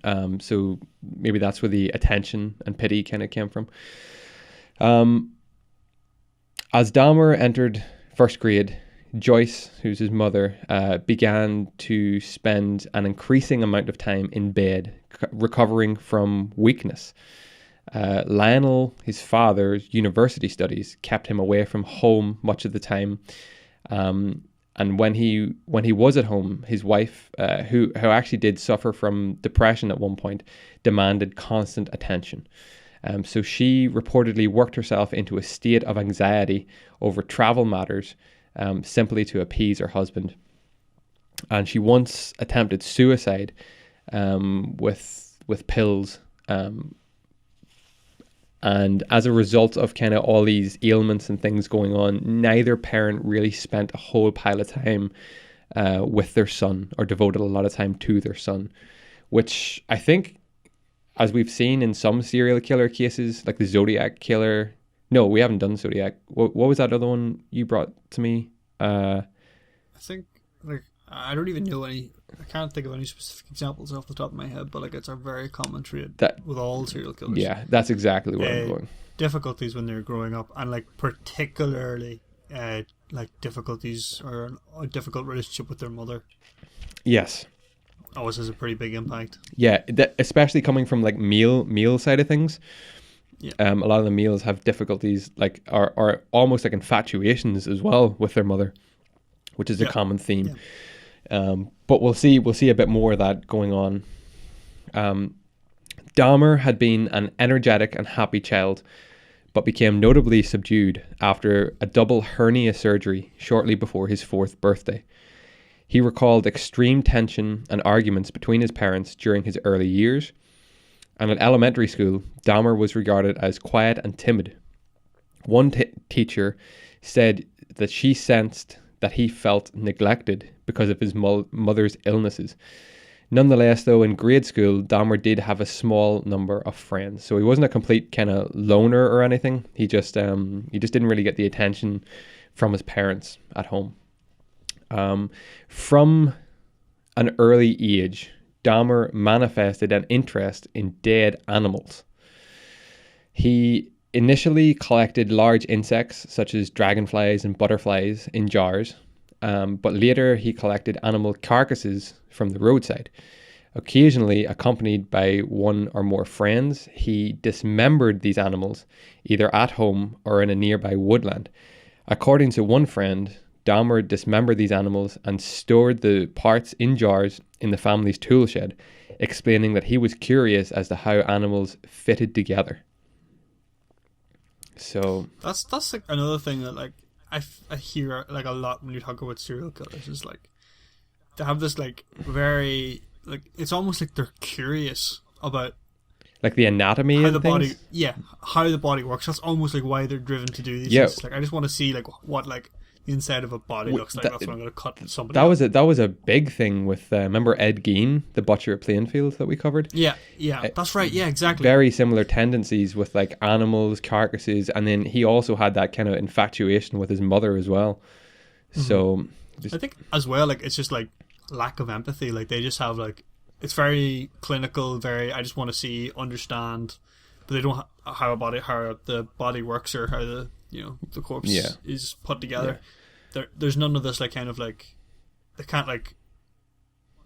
So maybe that's where the attention and pity kind of came from. As Dahmer entered first grade, Joyce, who's his mother, began to spend an increasing amount of time in bed, recovering from weakness. Lionel, his father's university studies kept him away from home much of the time. And when he was at home, his wife, who actually did suffer from depression at one point, demanded constant attention. So she reportedly worked herself into a state of anxiety over travel matters, simply to appease her husband. And she once attempted suicide with pills. And as a result of kind of all these ailments and things going on, neither parent really spent a whole pile of time with their son, or devoted a lot of time to their son, which I think, as we've seen in some serial killer cases, like the Zodiac killer. No, we haven't done Zodiac. What was that other one you brought to me? I think, like, I don't even know any. I can't think of any specific examples off the top of my head, but like it's a very common trait with all serial killers. Yeah, that's exactly where I'm going. Difficulties when they're growing up, and like particularly like difficulties or a difficult relationship with their mother. Yes. Always has a pretty big impact. Yeah, especially coming from like male side of things. Yeah. A lot of the males have difficulties, like are almost like infatuations as well with their mother, which is a common theme. Yeah. But we'll see a bit more of that going on. Dahmer had been an energetic and happy child, but became notably subdued after a double hernia surgery shortly before his 4th birthday. He recalled extreme tension and arguments between his parents during his early years, and at elementary school, Dahmer was regarded as quiet and timid. One teacher said that she sensed that he felt neglected because of his mother's illnesses. Nonetheless, though, in grade school, Dahmer did have a small number of friends. So he wasn't a complete kind of loner or anything. He just didn't really get the attention from his parents at home. From an early age, Dahmer manifested an interest in dead animals. He initially collected large insects such as dragonflies and butterflies in jars, but later he collected animal carcasses from the roadside. Occasionally, accompanied by one or more friends, he dismembered these animals either at home or in a nearby woodland. According to one friend, Dahmer dismembered these animals and stored the parts in jars in the family's tool shed, explaining that he was curious as to how animals fitted together. So that's like another thing that like I hear like a lot when you talk about serial killers, is like they have this like very like it's almost like they're curious about like the anatomy of the body. Yeah, how the body works. That's almost like why they're driven to do these things. Like I just want to see like what like the inside of a body looks like. That's what I'm going to cut somebody. That was a big thing with remember Ed Gein, the butcher at Plainfield that we covered. Yeah, that's right. Yeah, exactly. Very similar tendencies with like animals, carcasses, and then he also had that kind of infatuation with his mother as well. Mm-hmm. So I think as well, like it's just like lack of empathy. Like they just have like it's very clinical. Very I just want to see, understand, but they don't how the body works or how the the corpse is put together. Yeah. There's none of this like kind of like they can't like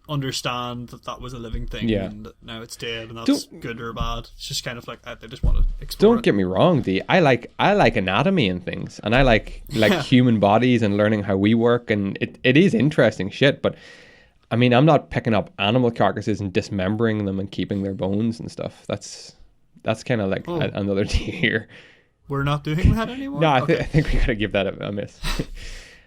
understand that was a living thing and that now it's dead and that's good or bad. It's just kind of like they just want to explore. Don't get me wrong, Dee. I like anatomy and things, and I like human bodies and learning how we work, and it is interesting shit. But I mean, I'm not picking up animal carcasses and dismembering them and keeping their bones and stuff. That's kind of like another tier. We're not doing that anymore? No, I think we gotta give that a miss.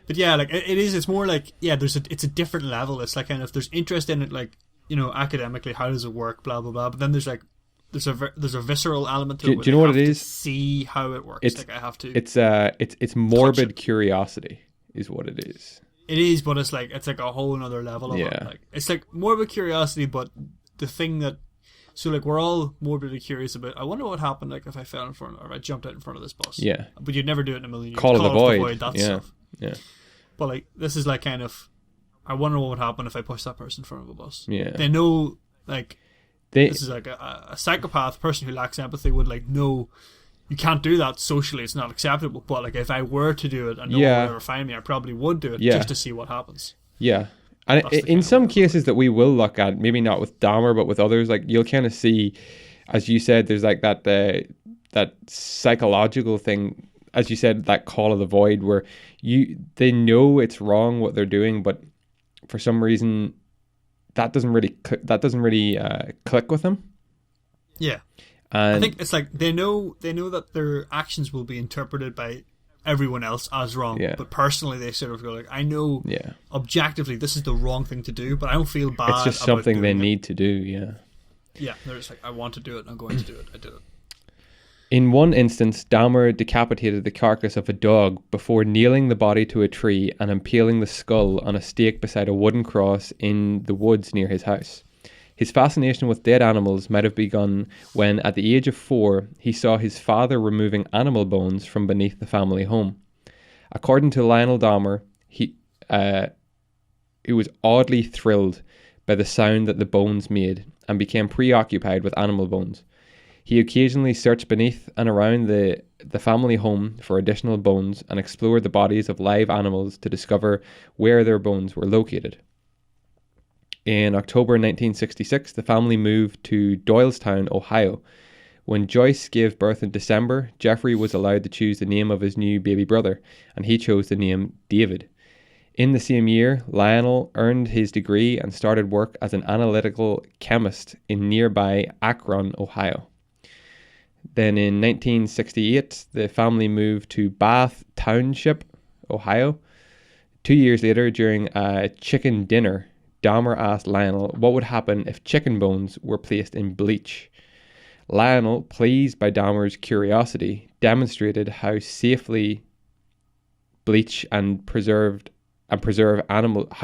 But yeah, like it's more like it's a different level. It's like kind of there's interest in it, like academically, how does it work, blah blah blah. But then there's a visceral element to it. Do you know what it is? See how it works. Like I have to. It's morbid curiosity, is what it is. It is, but it's like a whole other level of it. Like it's like morbid curiosity, but the thing that. So like we're all morbidly curious about. I wonder what happened like if I fell in front or if I jumped out in front of this bus. Yeah, but you'd never do it in a million years. Call of the void. That stuff. Yeah. But like this is like kind of. I wonder what would happen if I pushed that person in front of a bus. Yeah. They know like. This is like a psychopath person who lacks empathy would like know. You can't do that socially. It's not acceptable. But like if I were to do it and no one would ever find me, I probably would do it just to see what happens. Yeah. And in some cases that we will look at, maybe not with Dahmer, but with others, like you'll kind of see, as you said, there's like that psychological thing, as you said, that call of the void, where they know it's wrong what they're doing, but for some reason that doesn't really click with them. Yeah. And I think it's like they know that their actions will be interpreted by everyone else as wrong, but personally they sort of go like, I know objectively this is the wrong thing to do, but I don't feel bad. It's just something they need to do. Yeah, they're just like, I want to do it, I'm going to do it, I do it. In one instance, Dahmer decapitated the carcass of a dog before nailing the body to a tree and impaling the skull on a stake beside a wooden cross in the woods near his house. His fascination with dead animals might have begun when, at the age of 4, he saw his father removing animal bones from beneath the family home. According to Lionel Dahmer, he was oddly thrilled by the sound that the bones made and became preoccupied with animal bones. He occasionally searched beneath and around the family home for additional bones and explored the bodies of live animals to discover where their bones were located. In October 1966, the family moved to Doylestown, Ohio. When Joyce gave birth in December, Jeffrey was allowed to choose the name of his new baby brother, and he chose the name David. In the same year, Lionel earned his degree and started work as an analytical chemist in nearby Akron, Ohio. Then in 1968, the family moved to Bath Township, Ohio. 2 years later, during a chicken dinner, Dahmer asked Lionel what would happen if chicken bones were placed in bleach. Lionel, pleased by Dahmer's curiosity, demonstrated how safely how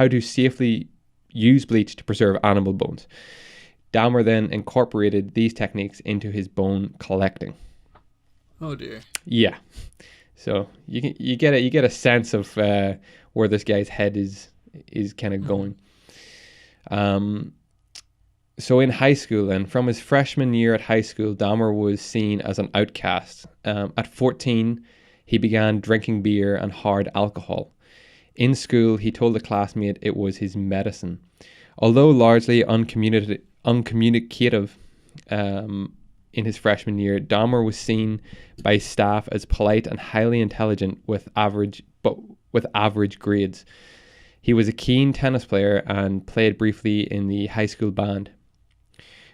to safely use bleach to preserve animal bones. Dahmer then incorporated these techniques into his bone collecting. Oh dear. Yeah. So you get a sense of where this guy's head is kind of going. So in high school then, from his freshman year at high school, Dahmer was seen as an outcast. At 14, he began drinking beer and hard alcohol. In school, he told a classmate it was his medicine. Although largely uncommunicative in his freshman year, Dahmer was seen by staff as polite and highly intelligent with average grades. He was a keen tennis player and played briefly in the high school band.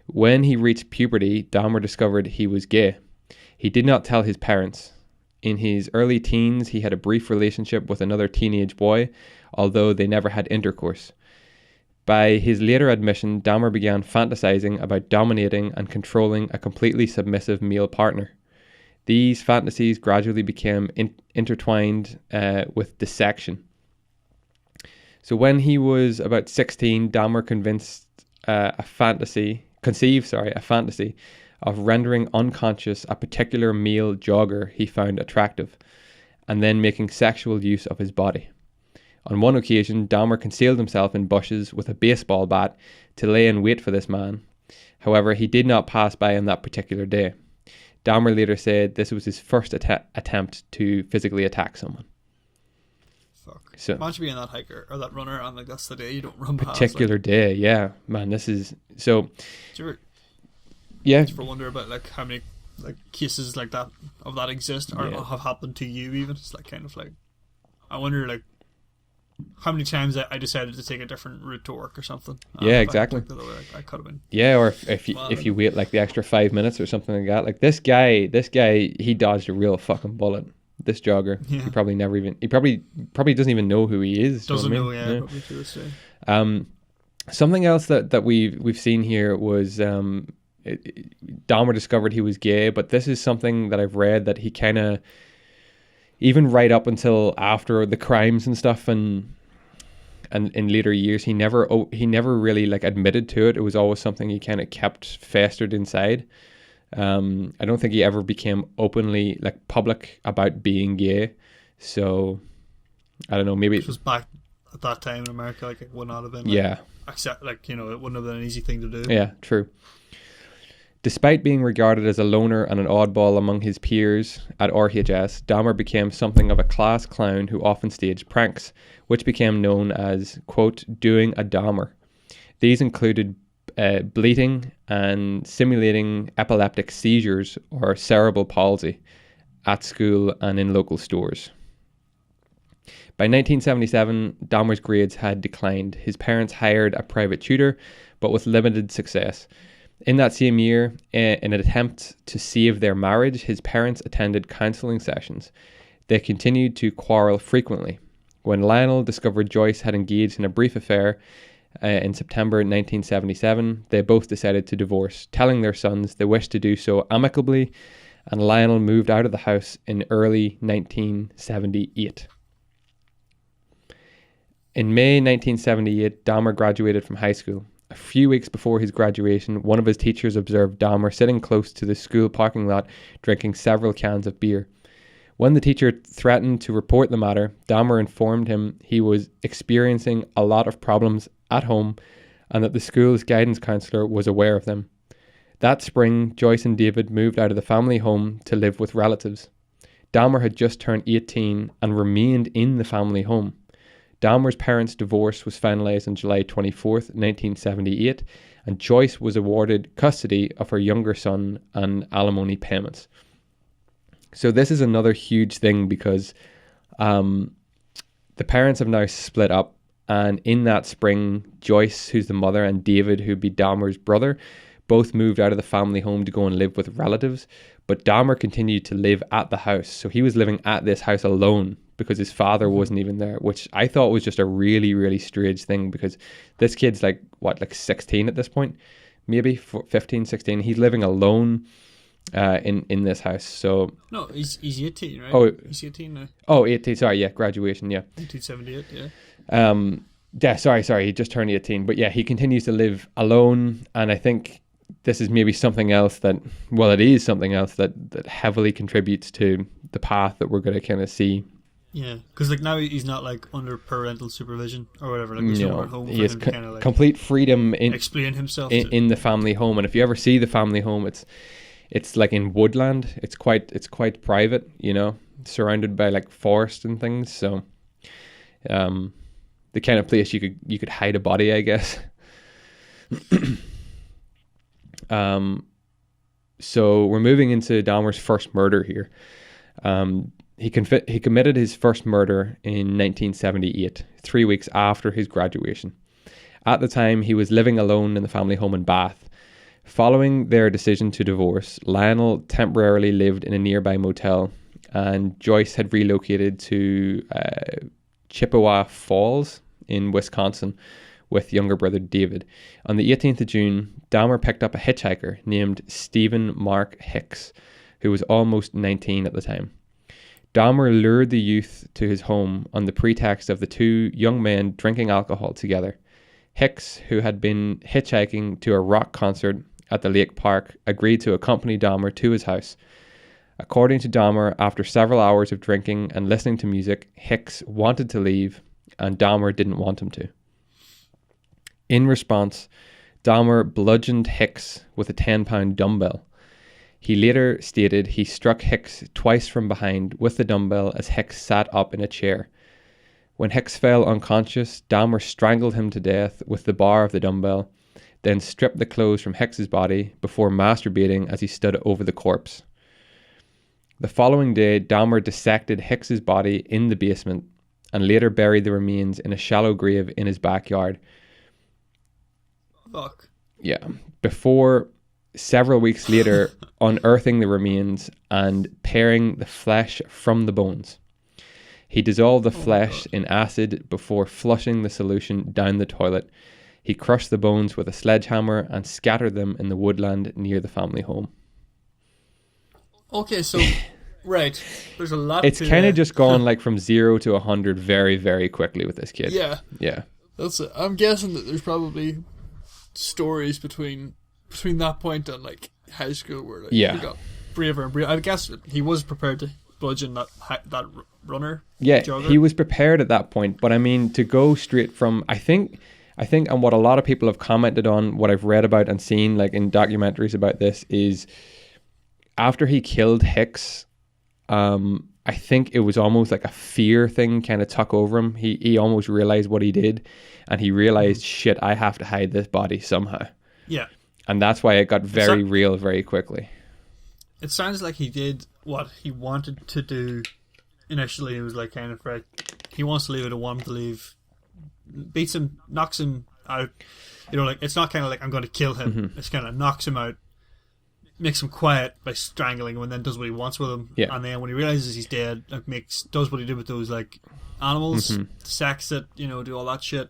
When he reached puberty, Dahmer discovered he was gay. He did not tell his parents. In his early teens, he had a brief relationship with another teenage boy, although they never had intercourse. By his later admission, Dahmer began fantasizing about dominating and controlling a completely submissive male partner. These fantasies gradually became intertwined with dissection. So when he was about 16, Dahmer conceived a fantasy of rendering unconscious a particular male jogger he found attractive, and then making sexual use of his body. On one occasion, Dahmer concealed himself in bushes with a baseball bat to lay in wait for this man. However, he did not pass by on that particular day. Dahmer later said this was his first attempt to physically attack someone. Fuck. So, imagine being that hiker or that runner and like that's the day you don't run past. Particular day, yeah. Man, this is... So... Do you ever, yeah. Just for wonder about like how many like cases like that of that exist or have happened to you even. It's like kind of like... I wonder like how many times I decided to take a different route to work or something. Yeah, exactly. I could have been. Yeah, or if you wait like the extra 5 minutes or something like that. Like this guy, he dodged a real fucking bullet. This jogger, he probably doesn't even know who he is. Doesn't know, probably to this day. Something else that we've seen here was Dahmer discovered he was gay, but this is something that I've read that he kind of, even right up until after the crimes and stuff, and in later years, he never really like admitted to it. It was always something he kind of kept festered inside. I don't think he ever became openly like public about being gay. So I don't know, maybe it was back at that time in America, like it would not have been accept, like, you know, it wouldn't have been an easy thing to do. Yeah, true. Despite being regarded as a loner and an oddball among his peers at RHS, Dahmer became something of a class clown who often staged pranks, which became known as, quote, doing a Dahmer. These included bleating and simulating epileptic seizures or cerebral palsy at school and in local stores. By 1977, Dahmer's grades had declined. His parents hired a private tutor, but with limited success. In that same year, in an attempt to save their marriage, his parents attended counselling sessions. They continued to quarrel frequently. When Lionel discovered Joyce had engaged in a brief affair in September 1977, they both decided to divorce, telling their sons they wished to do so amicably, and Lionel moved out of the house in early 1978. In May 1978, Dahmer graduated from high school. A few weeks before his graduation, one of his teachers observed Dahmer sitting close to the school parking lot, drinking several cans of beer. When the teacher threatened to report the matter, Dahmer informed him he was experiencing a lot of problems at home and that the school's guidance counselor was aware of them. That spring, Joyce and David moved out of the family home to live with relatives. Dahmer had just turned 18 and remained in the family home. Dahmer's parents' divorce was finalized on July 24th, 1978, and Joyce was awarded custody of her younger son and alimony payments. So this is another huge thing because the parents have now split up, and in that spring, Joyce, who's the mother, and David, who'd be Dahmer's brother, both moved out of the family home to go and live with relatives, but Dahmer continued to live at the house. So he was living at this house alone because his father wasn't even there, which I thought was just a really, really strange thing because this kid's like 16 at this point, maybe 15, 16. He's living alone in this house. So no, he's 18, right? Oh, he's 18 now. Oh, 18. Sorry, yeah, graduation, yeah. 1978, yeah. Yeah, sorry, he just turned 18. But yeah, he continues to live alone, and I think this is maybe something else that, well, it is something else that heavily contributes to the path that we're going to kind of see. Yeah, because like now he's not like under parental supervision or whatever. Like there's nowhere at home for he has him to kind of like complete freedom in explain himself in the family home. And if you ever see the family home, it's like in woodland. It's quite private, you know, surrounded by like forest and things. So, the kind of place you could hide a body, I guess. So we're moving into Dahmer's first murder here. He committed his first murder in 1978, 3 weeks after his graduation. At the time, he was living alone in the family home in Bath. Following their decision to divorce, Lionel temporarily lived in a nearby motel, and Joyce had relocated to Chippewa Falls in Wisconsin with younger brother David. On the 18th of June, Dahmer picked up a hitchhiker named Stephen Mark Hicks, who was almost 19 at the time. Dahmer lured the youth to his home on the pretext of the two young men drinking alcohol together. Hicks, who had been hitchhiking to a rock concert at the lake park, agreed to accompany Dahmer to his house. According to Dahmer, after several hours of drinking and listening to music, Hicks wanted to leave, and Dahmer didn't want him to. In response, Dahmer bludgeoned Hicks with a 10-pound dumbbell. He later stated he struck Hicks twice from behind with the dumbbell as Hicks sat up in a chair. When Hicks fell unconscious, Dahmer strangled him to death with the bar of the dumbbell, then stripped the clothes from Hicks's body before masturbating as he stood over the corpse. The following day, Dahmer dissected Hicks's body in the basement and later buried the remains in a shallow grave in his backyard. Fuck. Yeah. Before, several weeks later, unearthing the remains and paring the flesh from the bones. He dissolved the flesh in acid before flushing the solution down the toilet. He crushed the bones with a sledgehammer and scattered them in the woodland near the family home. Okay, so right, there's a lot. It's kind of just gone like from 0 to 100 very, very quickly with this kid. Yeah. That's it. I'm guessing that there's probably stories between that point and like high school where like, he got braver and braver. I guess he was prepared to bludgeon that runner. Yeah, jogger. He was prepared at that point, but I mean to go straight from I think and what a lot of people have commented on, what I've read about and seen like in documentaries about this is after he killed Hicks, I think it was almost like a fear thing kind of took over him. He almost realized what he did, and he realized, shit, I have to hide this body somehow. Yeah. And that's why it got very real very quickly. It sounds like he did what he wanted to do initially. It was like kind of right. He wants to leave it, I want him to leave. Beats him, knocks him out. You know, like, it's not kind of like, I'm going to kill him. It's kind of knocks him out, makes him quiet by strangling him, and then does what he wants with him. Yeah. And then when he realizes he's dead, like, does what he did with those, like, animals, sex it, you know, do all that shit,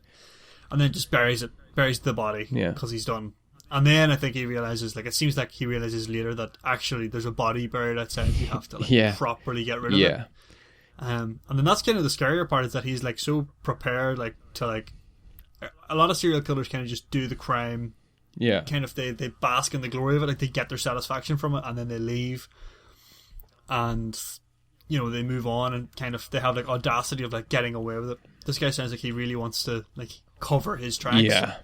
and then just buries the body because he's done. And then I think he realizes, like, it seems like he realizes later that actually there's a body buried outside. You have to, like, properly get rid of it. And then that's kind of the scarier part, is that he's, like, so prepared, like, to, like, a lot of serial killers kind of just do the crime. Yeah. Kind of, they bask in the glory of it, like, they get their satisfaction from it, and then they leave. And, you know, they move on, and kind of, they have, like, audacity of, like, getting away with it. This guy sounds like he really wants to, like, cover his tracks. Yeah.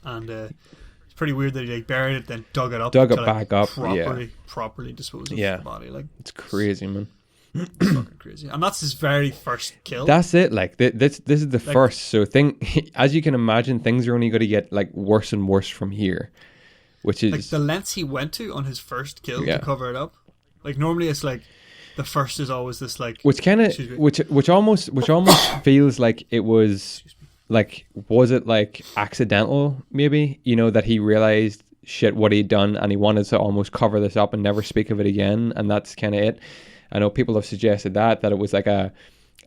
And it's pretty weird that he, like, buried it, then dug it back up, properly dispose of the body. Like, it's crazy, man. It's fucking crazy. And that's his very first kill. That's it. Like, this is the, like, first. So as you can imagine, things are only going to get, like, worse and worse from here, which is, like, the lengths he went to on his first kill to cover it up. Like, normally it's like the first is always this, like, which kind of which almost feels like it was, like, was it, like, accidental, maybe, you know, that he realized shit what he'd done and he wanted to almost cover this up and never speak of it again, and that's kind of it. I know people have suggested that it was like a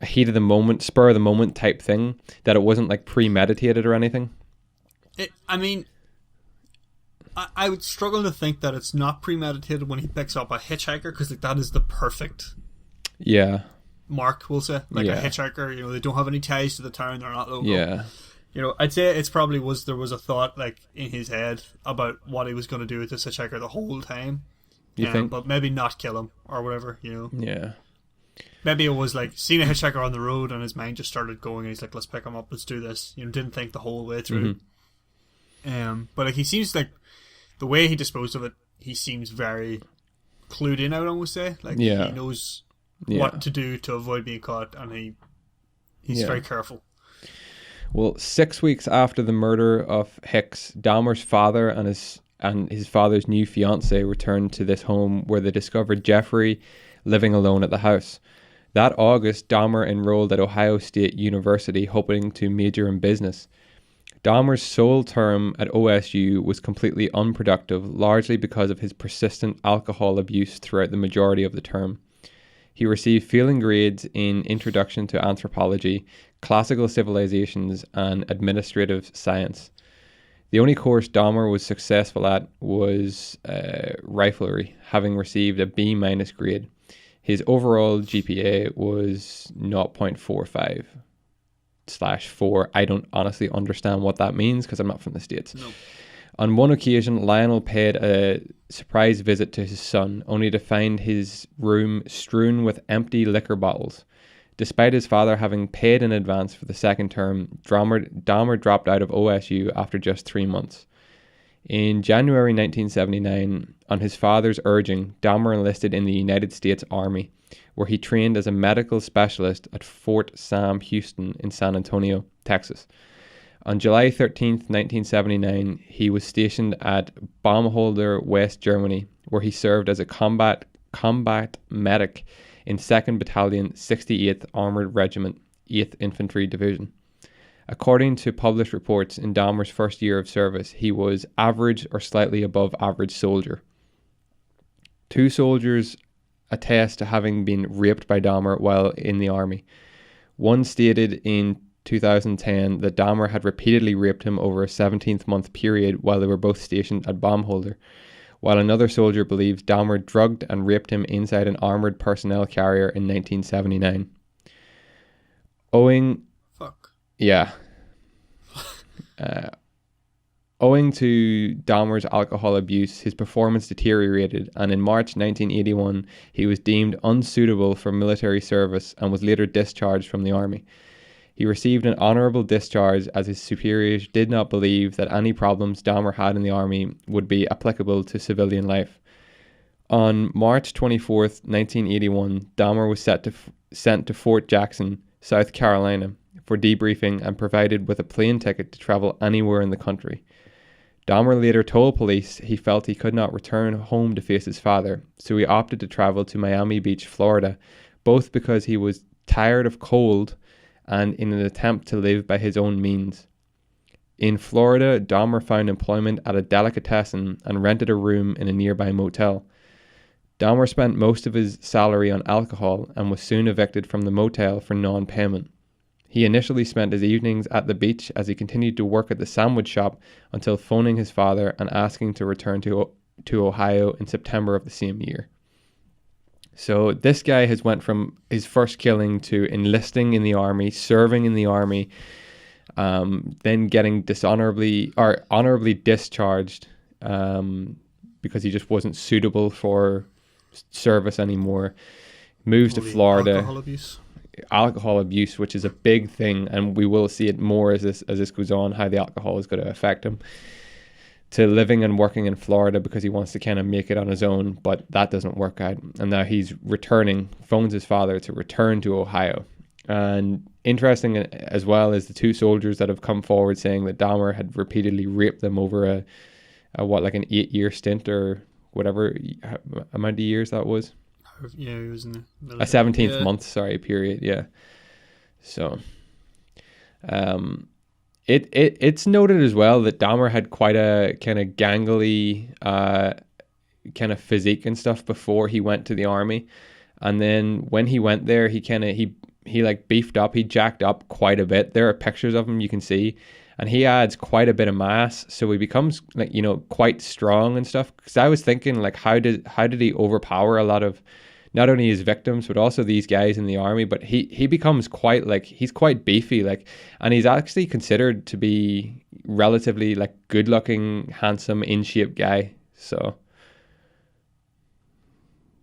heat of the moment, spur of the moment type thing, that it wasn't, like, premeditated or anything. I mean, I would struggle to think that it's not premeditated when he picks up a hitchhiker, because, like, that is the perfect mark, we'll say. Like, a hitchhiker, you know, they don't have any ties to the town, they're not local. Yeah. You know, I'd say it's probably there was a thought, like, in his head about what he was going to do with this hitchhiker the whole time. You think? But maybe not kill him or whatever, you know. Yeah. Maybe it was, like, seeing a hitchhiker on the road and his mind just started going, and he's like, let's pick him up, let's do this. You know, didn't think the whole way through. But, like, he seems like, the way he disposed of it, he seems very clued in, I would almost say. Like, he knows what to do to avoid being caught, and he's very careful. Well, 6 weeks after the murder of Hicks, Dahmer's father and his father's new fiancée returned to this home, where they discovered Jeffrey living alone at the house. That August, Dahmer enrolled at Ohio State University, hoping to major in business. Dahmer's sole term at OSU was completely unproductive, largely because of his persistent alcohol abuse throughout the majority of the term. He received failing grades in Introduction to Anthropology, Classical Civilizations, and Administrative Science. The only course Dahmer was successful at was riflery, having received a B- grade. His overall GPA was 0.45/4. I don't honestly understand what that means, because I'm not from the States. No. On one occasion, Lionel paid a surprise visit to his son, only to find his room strewn with empty liquor bottles. Despite his father having paid in advance for the second term, Dahmer dropped out of OSU after just 3 months. In January 1979, on his father's urging, Dahmer enlisted in the United States Army, where he trained as a medical specialist at Fort Sam Houston in San Antonio, Texas. On July 13th, 1979, he was stationed at Baumholder, West Germany, where he served as a combat medic in 2nd Battalion, 68th Armored Regiment, 8th Infantry Division. According to published reports, in Dahmer's first year of service, he was average or slightly above average soldier. 2 soldiers attest to having been raped by Dahmer while in the army. One stated in 2010 that Dahmer had repeatedly raped him over a 17-month period while they were both stationed at Baumholder, while another soldier believes Dahmer drugged and raped him inside an armoured personnel carrier in 1979. Owing to Dahmer's alcohol abuse, his performance deteriorated, and in March 1981, he was deemed unsuitable for military service and was later discharged from the army. He received an honourable discharge, as his superiors did not believe that any problems Dahmer had in the army would be applicable to civilian life. On March 24th, 1981, Dahmer was sent to Fort Jackson, South Carolina, for debriefing and provided with a plane ticket to travel anywhere in the country. Dahmer later told police he felt he could not return home to face his father, so he opted to travel to Miami Beach, Florida, both because he was tired of cold and in an attempt to live by his own means. In Florida, Dahmer found employment at a delicatessen and rented a room in a nearby motel. Dahmer spent most of his salary on alcohol and was soon evicted from the motel for non-payment. He initially spent his evenings at the beach as he continued to work at the sandwich shop until phoning his father and asking to return to Ohio in September of the same year. So this guy has went from his first killing to enlisting in the army, serving in the army, then getting honorably discharged because he just wasn't suitable for service anymore. Moves to Florida. Alcohol abuse, which is a big thing, and we will see it more as this goes on, how the alcohol is going to affect him, to living and working in Florida because he wants to kind of make it on his own, but that doesn't work out. And now he's phones his father to return to Ohio. And interesting as well is the two soldiers that have come forward saying that Dahmer had repeatedly raped them over an 8-year stint or whatever amount of years that was. Yeah, he was in the military. A 17th month, period, yeah. So, it's noted as well that Dahmer had quite a kind of gangly kind of physique and stuff before he went to the army. And then when he went there, he beefed up, he jacked up quite a bit. There are pictures of him you can see. And he adds quite a bit of mass, so he becomes quite strong and stuff. Because I was thinking how did he overpower a lot of not only his victims but also these guys in the army? But he becomes quite he's quite beefy, and he's actually considered to be relatively good looking, handsome, in shape guy. So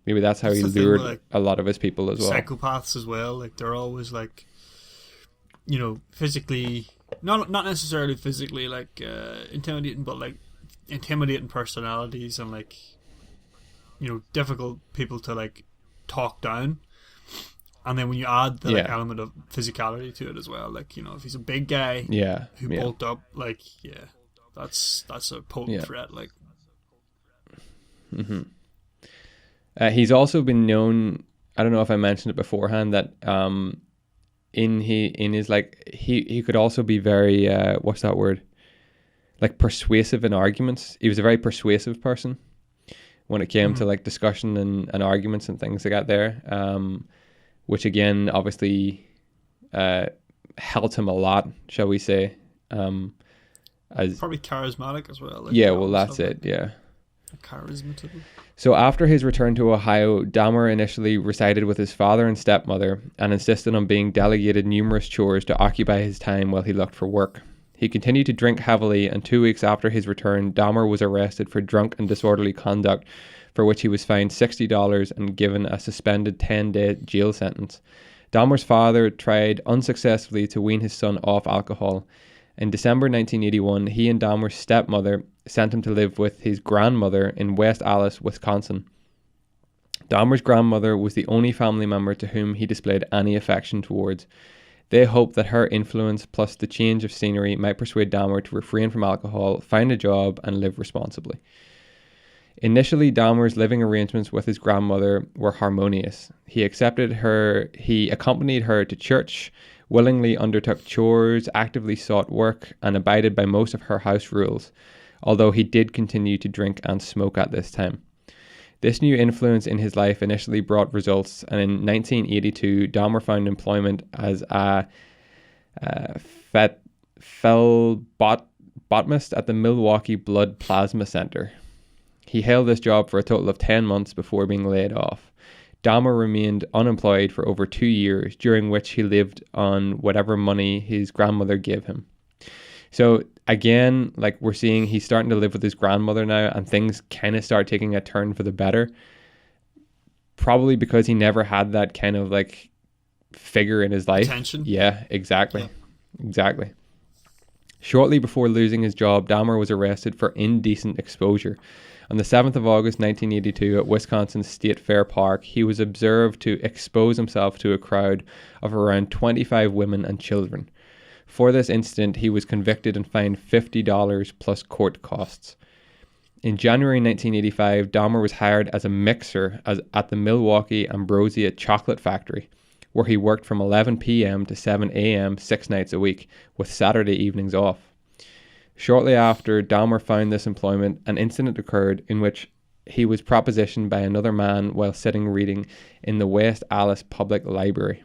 maybe that's how he lured a lot of his people as well. Psychopaths as well, they're always physically. Not necessarily physically intimidating, but intimidating personalities and difficult people to talk down. And then when you add the element of physicality to it as well, if he's a big guy who bulked up, that's a potent threat. He's also been known, I don't know if I mentioned it beforehand, that he could also be very what's that word, persuasive in arguments. He was a very persuasive person when it came to discussion and arguments and things like that there, which again obviously helped him a lot, shall we say, as probably charismatic as well. That's it. Charisma to them. So after his return to Ohio, Dahmer initially resided with his father and stepmother and insisted on being delegated numerous chores to occupy his time while he looked for work. He continued to drink heavily, and 2 weeks after his return, Dahmer was arrested for drunk and disorderly conduct, for which he was fined $60 and given a suspended 10-day jail sentence. Dahmer's father tried unsuccessfully to wean his son off alcohol. In December 1981, he and Dahmer's stepmother sent him to live with his grandmother in West Allis, Wisconsin. Dahmer's grandmother was the only family member to whom he displayed any affection towards. They hoped that her influence plus the change of scenery might persuade Dahmer to refrain from alcohol, find a job, and live responsibly. Initially, Dahmer's living arrangements with his grandmother were harmonious. He accompanied her to church, willingly undertook chores, actively sought work, and abided by most of her house rules, although he did continue to drink and smoke at this time. This new influence in his life initially brought results, and in 1982, Dahmer found employment as a phlebotomist at the Milwaukee Blood Plasma Center. He held this job for a total of 10 months before being laid off. Dahmer remained unemployed for over 2 years, during which he lived on whatever money his grandmother gave him. So again, we're seeing he's starting to live with his grandmother now, and things kind of start taking a turn for the better. Probably because he never had that kind of figure in his life. Attention. Yeah, exactly. Exactly. Shortly before losing his job, Dahmer was arrested for indecent exposure. On the 7th of August 1982 at Wisconsin State Fair Park, he was observed to expose himself to a crowd of around 25 women and children. For this incident, he was convicted and fined $50 plus court costs. In January 1985, Dahmer was hired as a mixer at the Milwaukee Ambrosia Chocolate Factory, where he worked from 11 p.m. to 7 a.m. 6 nights a week, with Saturday evenings off. Shortly after Dahmer found this employment, an incident occurred in which he was propositioned by another man while sitting reading in the West Alice Public Library.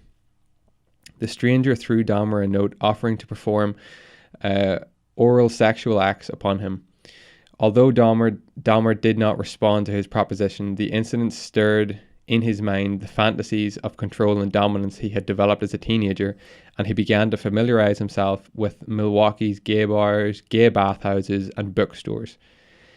The stranger threw Dahmer a note offering to perform oral sexual acts upon him. Although Dahmer did not respond to his proposition, the incident stirred in his mind the fantasies of control and dominance he had developed as a teenager, and he began to familiarize himself with Milwaukee's gay bars, gay bathhouses, and bookstores.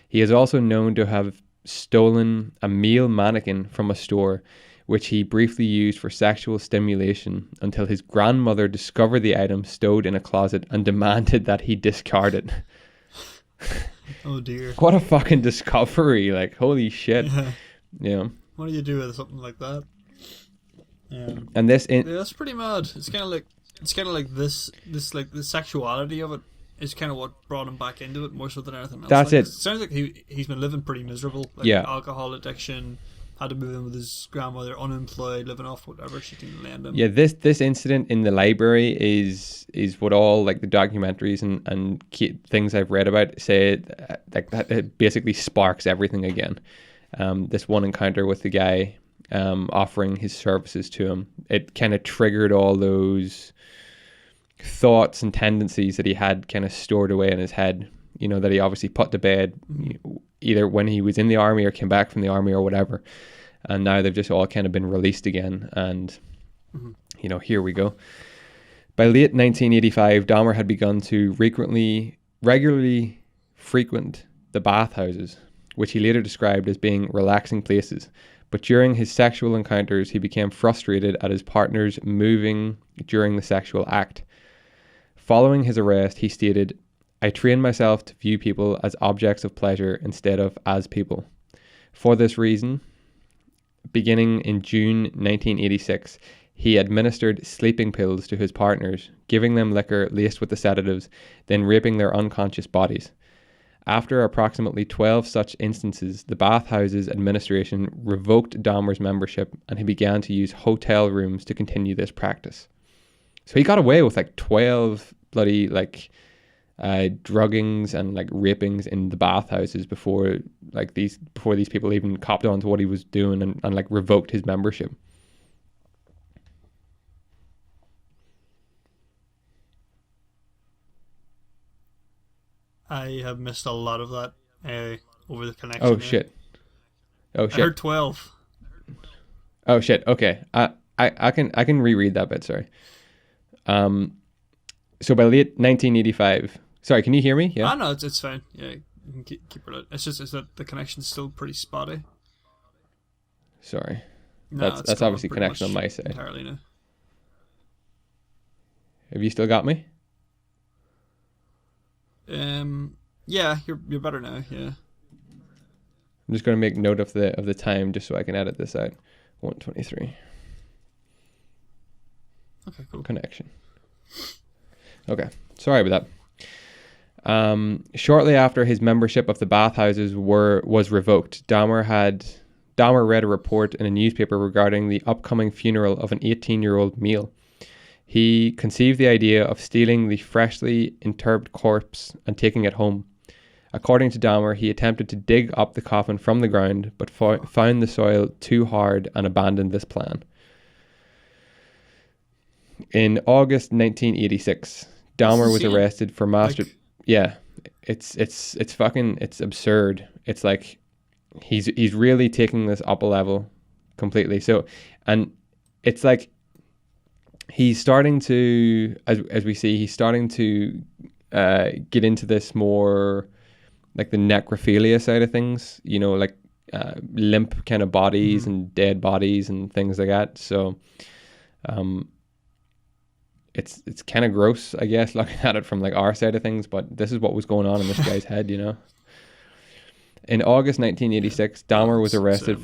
He is also known to have stolen a male mannequin from a store, which he briefly used for sexual stimulation until his grandmother discovered the item stowed in a closet and demanded that he discard it. Oh dear. What a fucking discovery. Like, holy shit. Yeah. What do you do with something like that? And this yeah, that's pretty mad. It's kind of like this like the sexuality of it is kind of what brought him back into it more so than anything else. That's like, it. It sounds like he's been living pretty miserable. Like yeah. Alcohol addiction, had to move in with his grandmother, unemployed, living off whatever she can lend him. Yeah, this incident in the library is what all like the documentaries and things I've read about say like that it basically sparks everything again. This one encounter with the guy offering his services to him, it kind of triggered all those thoughts and tendencies that he had kind of stored away in his head, you know, that he obviously put to bed either when he was in the army or came back from the army or whatever, and now they've just all kind of been released again, and you know, here we go. By late 1985, Dahmer had begun to regularly frequent the bathhouses, which he later described as being relaxing places. But during his sexual encounters, he became frustrated at his partners moving during the sexual act. Following his arrest, he stated, "I trained myself to view people as objects of pleasure instead of as people. For this reason, beginning in June 1986, he administered sleeping pills to his partners, giving them liquor laced with the sedatives, then raping their unconscious bodies. After approximately 12 such instances, the bathhouses administration revoked Dahmer's membership, and he began to use hotel rooms to continue this practice." So he got away with like 12 bloody like druggings and like rapings in the bathhouses before these people even copped on to what he was doing and like revoked his membership. I have missed a lot of that over the connection. Oh shit! Oh shit! I heard 12. Oh shit! Okay, I can reread that bit. Sorry. So by late 1985. Sorry, can you hear me? Yeah. No, it's fine. Yeah, you can keep it out. It's just that the connection's still pretty spotty. Sorry. No, that's obviously connection on my side. Entirely now. Have you still got me? Yeah, you're better now. Yeah. I'm just going to make note of the time just so I can edit this out. 1:23. Okay, cool. Connection. Okay, sorry about that. Shortly after his membership of the bathhouses was revoked, Dahmer read a report in a newspaper regarding the upcoming funeral of an 18-year-old male. He conceived the idea of stealing the freshly interred corpse and taking it home. According to Dahmer, he attempted to dig up the coffin from the ground, but found the soil too hard and abandoned this plan. In August 1986, Dahmer was arrested for Yeah, it's fucking, it's absurd. It's like he's really taking this up a level completely. So, and it's like he's starting to, as we see, he's starting to get into this more like the necrophilia side of things. You know, like limp kind of bodies and dead bodies and things like that. So, it's kind of gross, I guess, looking at it from like our side of things, but this is what was going on in this guy's head, you know. In August 1986, Dahmer was arrested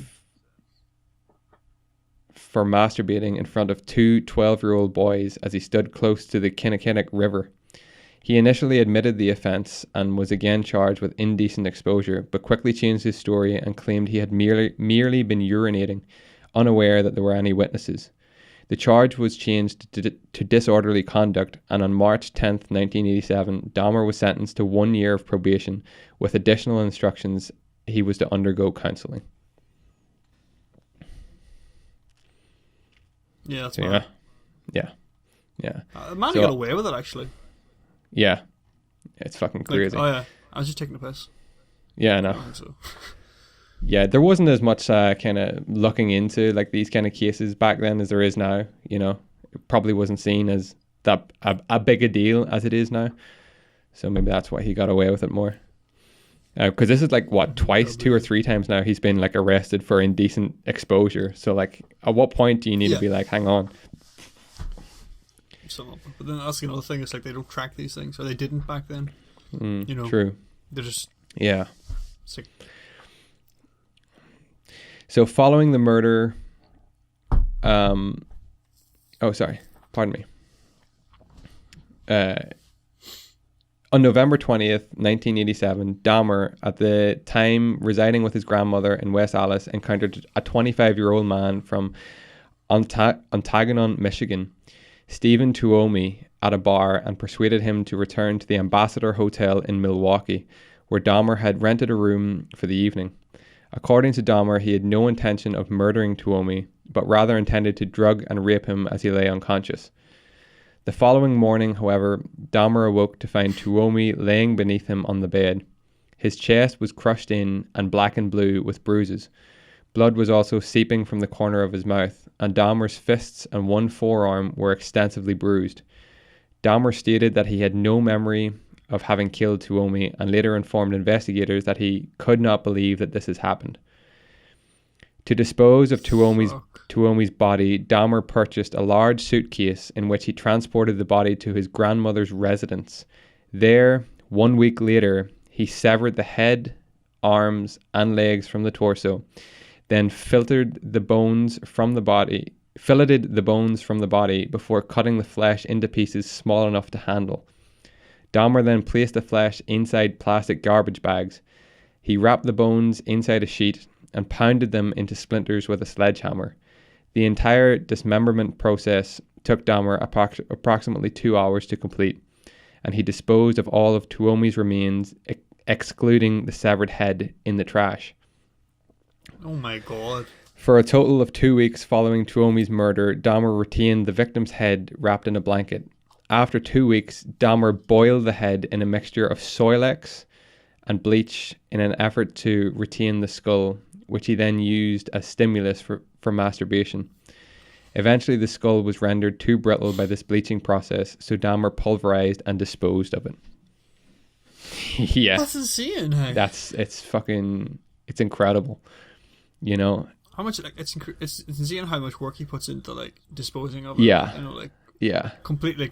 for masturbating in front of two 12-year-old boys as he stood close to the Kinnickinnic River. He initially admitted the offence and was again charged with indecent exposure, but quickly changed his story and claimed he had merely been urinating, unaware that there were any witnesses. The charge was changed to disorderly conduct, and on March 10th, 1987, Dahmer was sentenced to 1 year of probation with additional instructions he was to undergo counseling. Yeah, that's Yeah. the man got away with it, actually. Yeah. It's fucking crazy. Oh, yeah. I was just taking the piss. Yeah, I know. Yeah, there wasn't as much kind of looking into like these kind of cases back then as there is now. You know, it probably wasn't seen as that a big a deal as it is now. So maybe that's why he got away with it more. Because this is like what, twice, 2 or 3 times now he's been like arrested for indecent exposure. So like, at what point do you need to be like, hang on? But then that's another thing. It's like they don't track these things, or they didn't back then. You know, True. They're just sick. So following the murder, pardon me. On November 20th, 1987, Dahmer, at the time residing with his grandmother in West Allis, encountered a 25-year-old man from Ontagonon, Michigan, Stephen Tuomi, at a bar and persuaded him to return to the Ambassador Hotel in Milwaukee, where Dahmer had rented a room for the evening. According to Dahmer, he had no intention of murdering Tuomi, but rather intended to drug and rape him as he lay unconscious. The following morning, however, Dahmer awoke to find Tuomi laying beneath him on the bed. His chest was crushed in and black and blue with bruises. Blood was also seeping from the corner of his mouth, and Dahmer's fists and one forearm were extensively bruised. Dahmer stated that he had no memory of having killed Tuomi, and later informed investigators that he could not believe that this has happened. To dispose of Tuomi's body, Dahmer purchased a large suitcase in which he transported the body to his grandmother's residence. There, 1 week later, he severed the head, arms, and legs from the torso, then filleted the bones from the body before cutting the flesh into pieces small enough to handle. Dahmer then placed the flesh inside plastic garbage bags. He wrapped the bones inside a sheet and pounded them into splinters with a sledgehammer. The entire dismemberment process took Dahmer approximately 2 hours to complete, and he disposed of all of Tuomi's remains, excluding the severed head, in the trash. Oh my god. For a total of 2 weeks following Tuomi's murder, Dahmer retained the victim's head wrapped in a blanket. After 2 weeks, Dahmer boiled the head in a mixture of Soilex and bleach in an effort to retain the skull, which he then used as stimulus for masturbation. Eventually, the skull was rendered too brittle by this bleaching process, so Dahmer pulverized and disposed of it. Yeah. That's insane, hey? It's incredible. You know? How much, like, it's insane how much work he puts into, like, disposing of it. Yeah. You know, like, yeah. Completely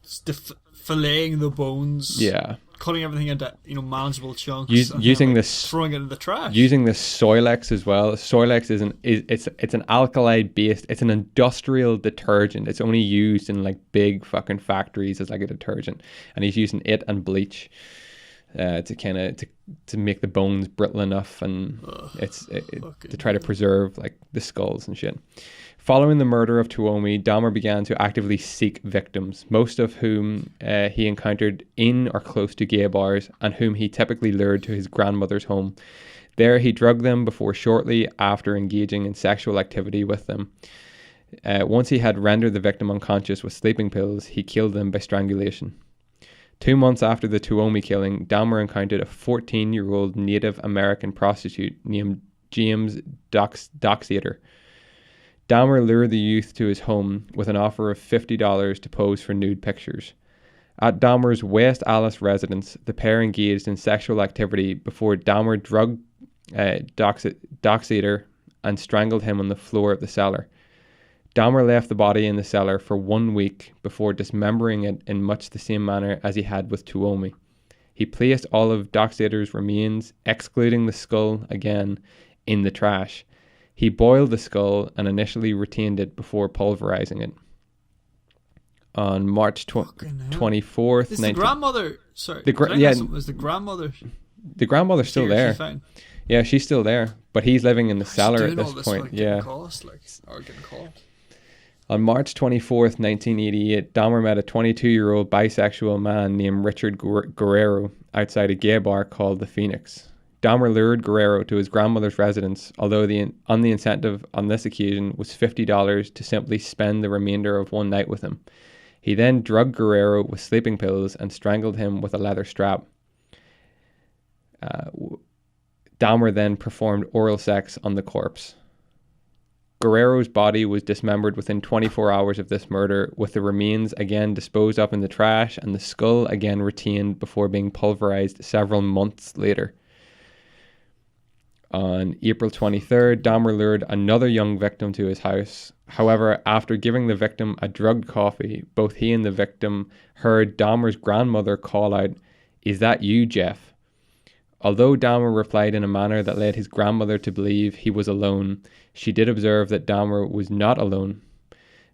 filleting the bones. Yeah. Cutting everything into, you know, manageable chunks. Using this, throwing it in the trash. Using this Soilex as well. Soilex it's an alkali based. It's an industrial detergent. It's only used in like big fucking factories as like a detergent, and he's using it and bleach to make the bones brittle enough, and to try to preserve like the skulls and shit. Following the murder of Tuomi, Dahmer began to actively seek victims, most of whom he encountered in or close to gay bars, and whom he typically lured to his grandmother's home. There he drugged them before shortly after engaging in sexual activity with them. Once he had rendered the victim unconscious with sleeping pills, he killed them by strangulation. 2 months after the Tuomi killing, Dahmer encountered a 14-year-old Native American prostitute named James Doxator. Dahmer lured the youth to his home with an offer of $50 to pose for nude pictures. At Dahmer's West Allis residence, the pair engaged in sexual activity before Dahmer drugged Doxator and strangled him on the floor of the cellar. Dahmer left the body in the cellar for 1 week before dismembering it in much the same manner as he had with Tuomi. He placed all of Doxator's remains, excluding the skull again, in the trash. He boiled the skull and initially retained it before pulverizing it. On March 24th... Is the grandmother... Sorry. Was the grandmother... The grandmother's still there. Yeah, she's still there. But he's living in the cellar at this point. Getting caught. On March 24th, 1988, Dahmer met a 22-year-old bisexual man named Richard Guerrero outside a gay bar called the Phoenix. Dahmer lured Guerrero to his grandmother's residence, although the incentive on this occasion was $50 to simply spend the remainder of one night with him. He then drugged Guerrero with sleeping pills and strangled him with a leather strap. Dahmer then performed oral sex on the corpse. Guerrero's body was dismembered within 24 hours of this murder, with the remains again disposed of in the trash and the skull again retained before being pulverized several months later. On April 23rd, Dahmer lured another young victim to his house. However, after giving the victim a drugged coffee, both he and the victim heard Dahmer's grandmother call out, "Is that you, Jeff?" Although Dahmer replied in a manner that led his grandmother to believe he was alone, she did observe that Dahmer was not alone.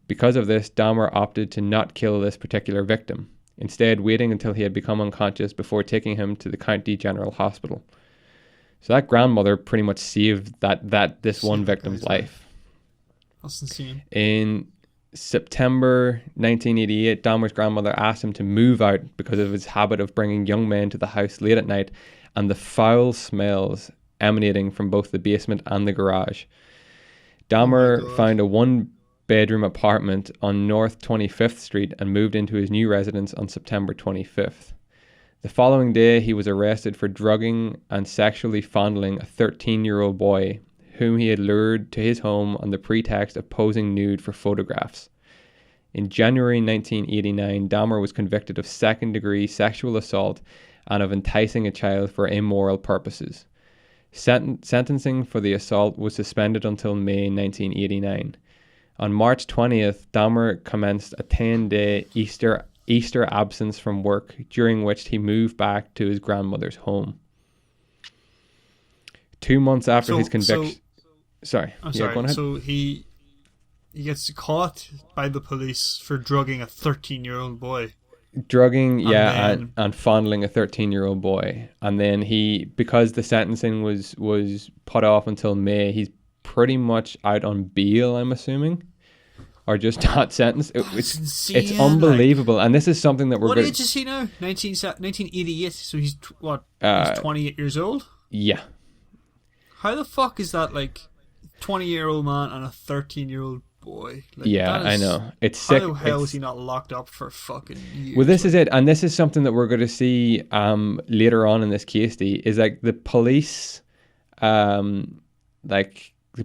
Because of this, Dahmer opted to not kill this particular victim, instead waiting until he had become unconscious before taking him to the County General Hospital. So that grandmother pretty much saved this one victim's life. That's insane. In September 1988, Dahmer's grandmother asked him to move out because of his habit of bringing young men to the house late at night and the foul smells emanating from both the basement and the garage. Dahmer found a one-bedroom apartment on North 25th Street and moved into his new residence on September 25th. The following day, he was arrested for drugging and sexually fondling a 13-year-old boy whom he had lured to his home on the pretext of posing nude for photographs. In January 1989, Dahmer was convicted of second-degree sexual assault and of enticing a child for immoral purposes. Sentencing for the assault was suspended until May 1989. On March 20th, Dahmer commenced a 10-day Easter absence from work, during which he moved back to his grandmother's home. 2 months after his conviction... Sorry. Go ahead. So he gets caught by the police for drugging a 13-year-old boy. Drugging, and fondling a 13-year-old boy. And then because the sentencing was put off until May, he's pretty much out on bail, I'm assuming. Or just not sentenced. It's unbelievable. And this is something that What age is he now? 1988. So he's what? He's 28 years old? Yeah. How the fuck is that 20-year-old man and a 13-year-old boy? I know. It's sick. How the hell is he not locked up for fucking years? Well, this is it. And this is something that we're going to see later on in this case, is the police, the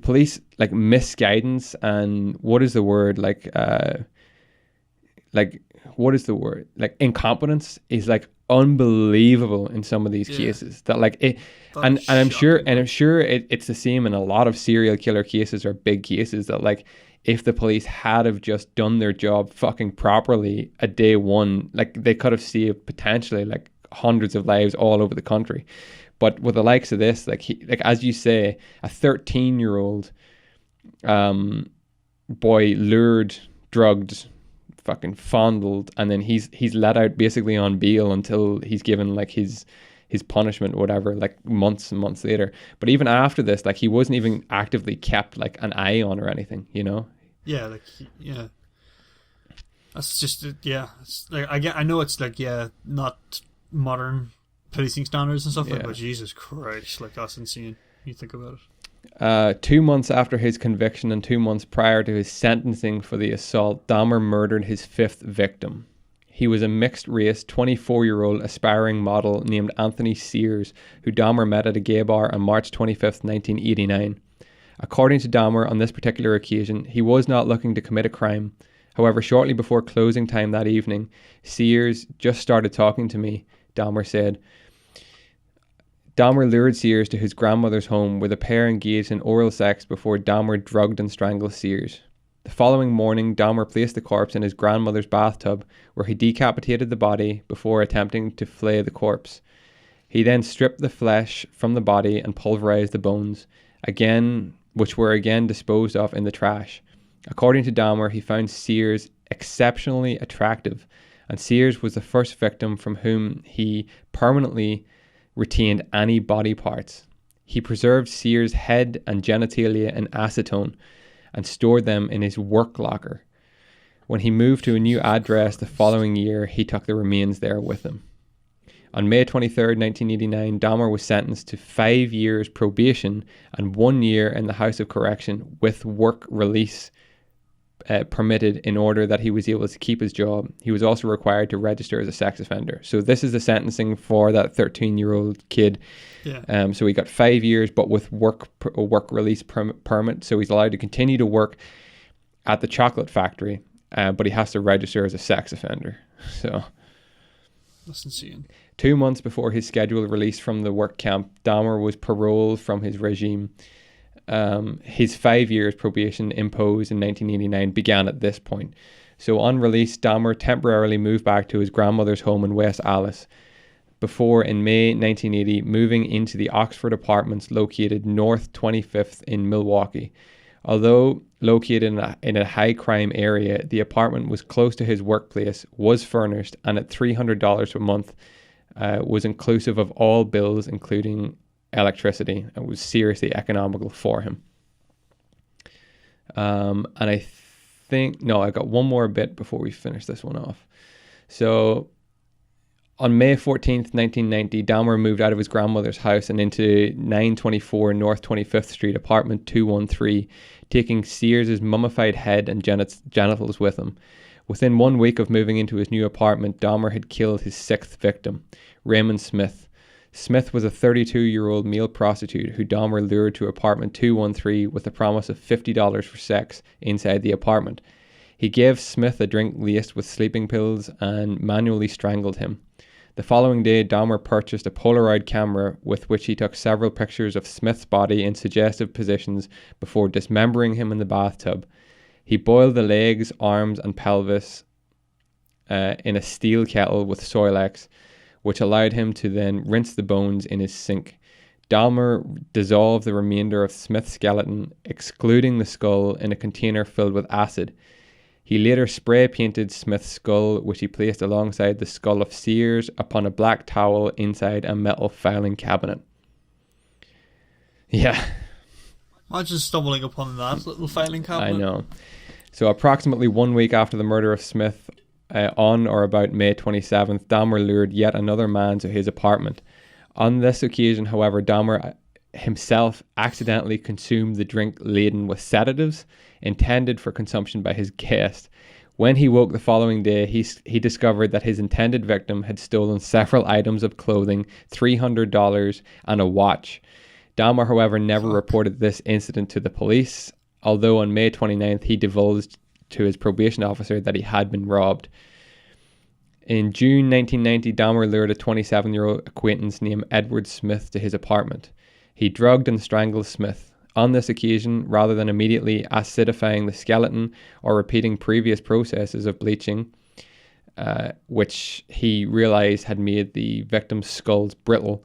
police misguidance and what is the word? What is the word? Incompetence is unbelievable in some of these cases. And I'm sure it's the same in a lot of serial killer cases or big cases that if the police had have just done their job fucking properly at day one, they could have saved potentially hundreds of lives all over the country. But with the likes of this, as you say, a 13-year-old boy lured, drugged, fucking fondled, and then he's let out basically on bail until he's given his punishment or whatever, months and months later. But even after this, he wasn't even actively kept an eye on or anything, you know? Yeah, That's just It's I know it's not modern policing standards and stuff but Jesus Christ, that's insane. You think about it. 2 months after his conviction and 2 months prior to his sentencing for the assault, Dahmer murdered his fifth victim. He was a mixed-race, 24-year-old aspiring model named Anthony Sears, who Dahmer met at a gay bar on March 25th, 1989. According to Dahmer, on this particular occasion, he was not looking to commit a crime. However, shortly before closing time that evening, Sears just started talking to me, Dahmer said. Dahmer lured Sears to his grandmother's home where the pair engaged in oral sex before Dahmer drugged and strangled Sears. The following morning, Dahmer placed the corpse in his grandmother's bathtub where he decapitated the body before attempting to flay the corpse. He then stripped the flesh from the body and pulverized the bones, which were again disposed of in the trash. According to Dahmer, he found Sears exceptionally attractive, and Sears was the first victim from whom he permanently retained any body parts. He preserved Sears' head and genitalia in acetone and stored them in his work locker. When he moved to a new address the following year, he took the remains there with him. On May 23rd, 1989, Dahmer was sentenced to 5 years probation and 1 year in the House of Correction with work release permitted in order that he was able to keep his job. He was also required to register as a sex offender. So this is the sentencing for that 13-year-old kid. Yeah. So he got 5 years, but with work release permit. So he's allowed to continue to work at the chocolate factory, but he has to register as a sex offender. So that's insane. 2 months before his scheduled release from the work camp, Dahmer was paroled from his regime. His 5 years probation imposed in 1989 began at this point. So on release, Dahmer temporarily moved back to his grandmother's home in West Allis before, in May 1980, moving into the Oxford Apartments located North 25th in Milwaukee. Although located in a high crime area, the apartment was close to his workplace, was furnished, and at $300 a month was inclusive of all bills, including electricity. It was seriously economical for him. And I got one more bit before we finish this one off. So on May 14th, 1990, Dahmer moved out of his grandmother's house and into 924 North 25th Street, apartment 213, taking Sears's mummified head and genitals with him. Within 1 week of moving into his new apartment, Dahmer had killed his 6th victim, Raymond Smith. Smith was a 32-year-old male prostitute who Dahmer lured to apartment 213 with the promise of $50 for sex inside the apartment. He gave Smith a drink laced with sleeping pills and manually strangled him. The following day, Dahmer purchased a Polaroid camera with which he took several pictures of Smith's body in suggestive positions before dismembering him in the bathtub. He boiled the legs, arms, and pelvis in a steel kettle with Soilex, which allowed him to then rinse the bones in his sink. Dahmer dissolved the remainder of Smith's skeleton, excluding the skull, in a container filled with acid. He later spray painted Smith's skull, which he placed alongside the skull of Sears, upon a black towel inside a metal filing cabinet. Yeah. Imagine stumbling upon that little filing cabinet. I know. So approximately 1 week after the murder of Smith, on or about May 27th, Dahmer lured yet another man to his apartment. On this occasion, however, Dahmer himself accidentally consumed the drink laden with sedatives intended for consumption by his guest. When he woke the following day, he discovered that his intended victim had stolen several items of clothing, $300, and a watch. Dahmer, however, never reported this incident to the police, although on May 29th he divulged to his probation officer that he had been robbed. In June 1990, Dahmer lured a 27-year-old acquaintance named Edward Smith to his apartment. He drugged and strangled Smith. On this occasion, rather than immediately acidifying the skeleton or repeating previous processes of bleaching, which he realized had made the victim's skulls brittle,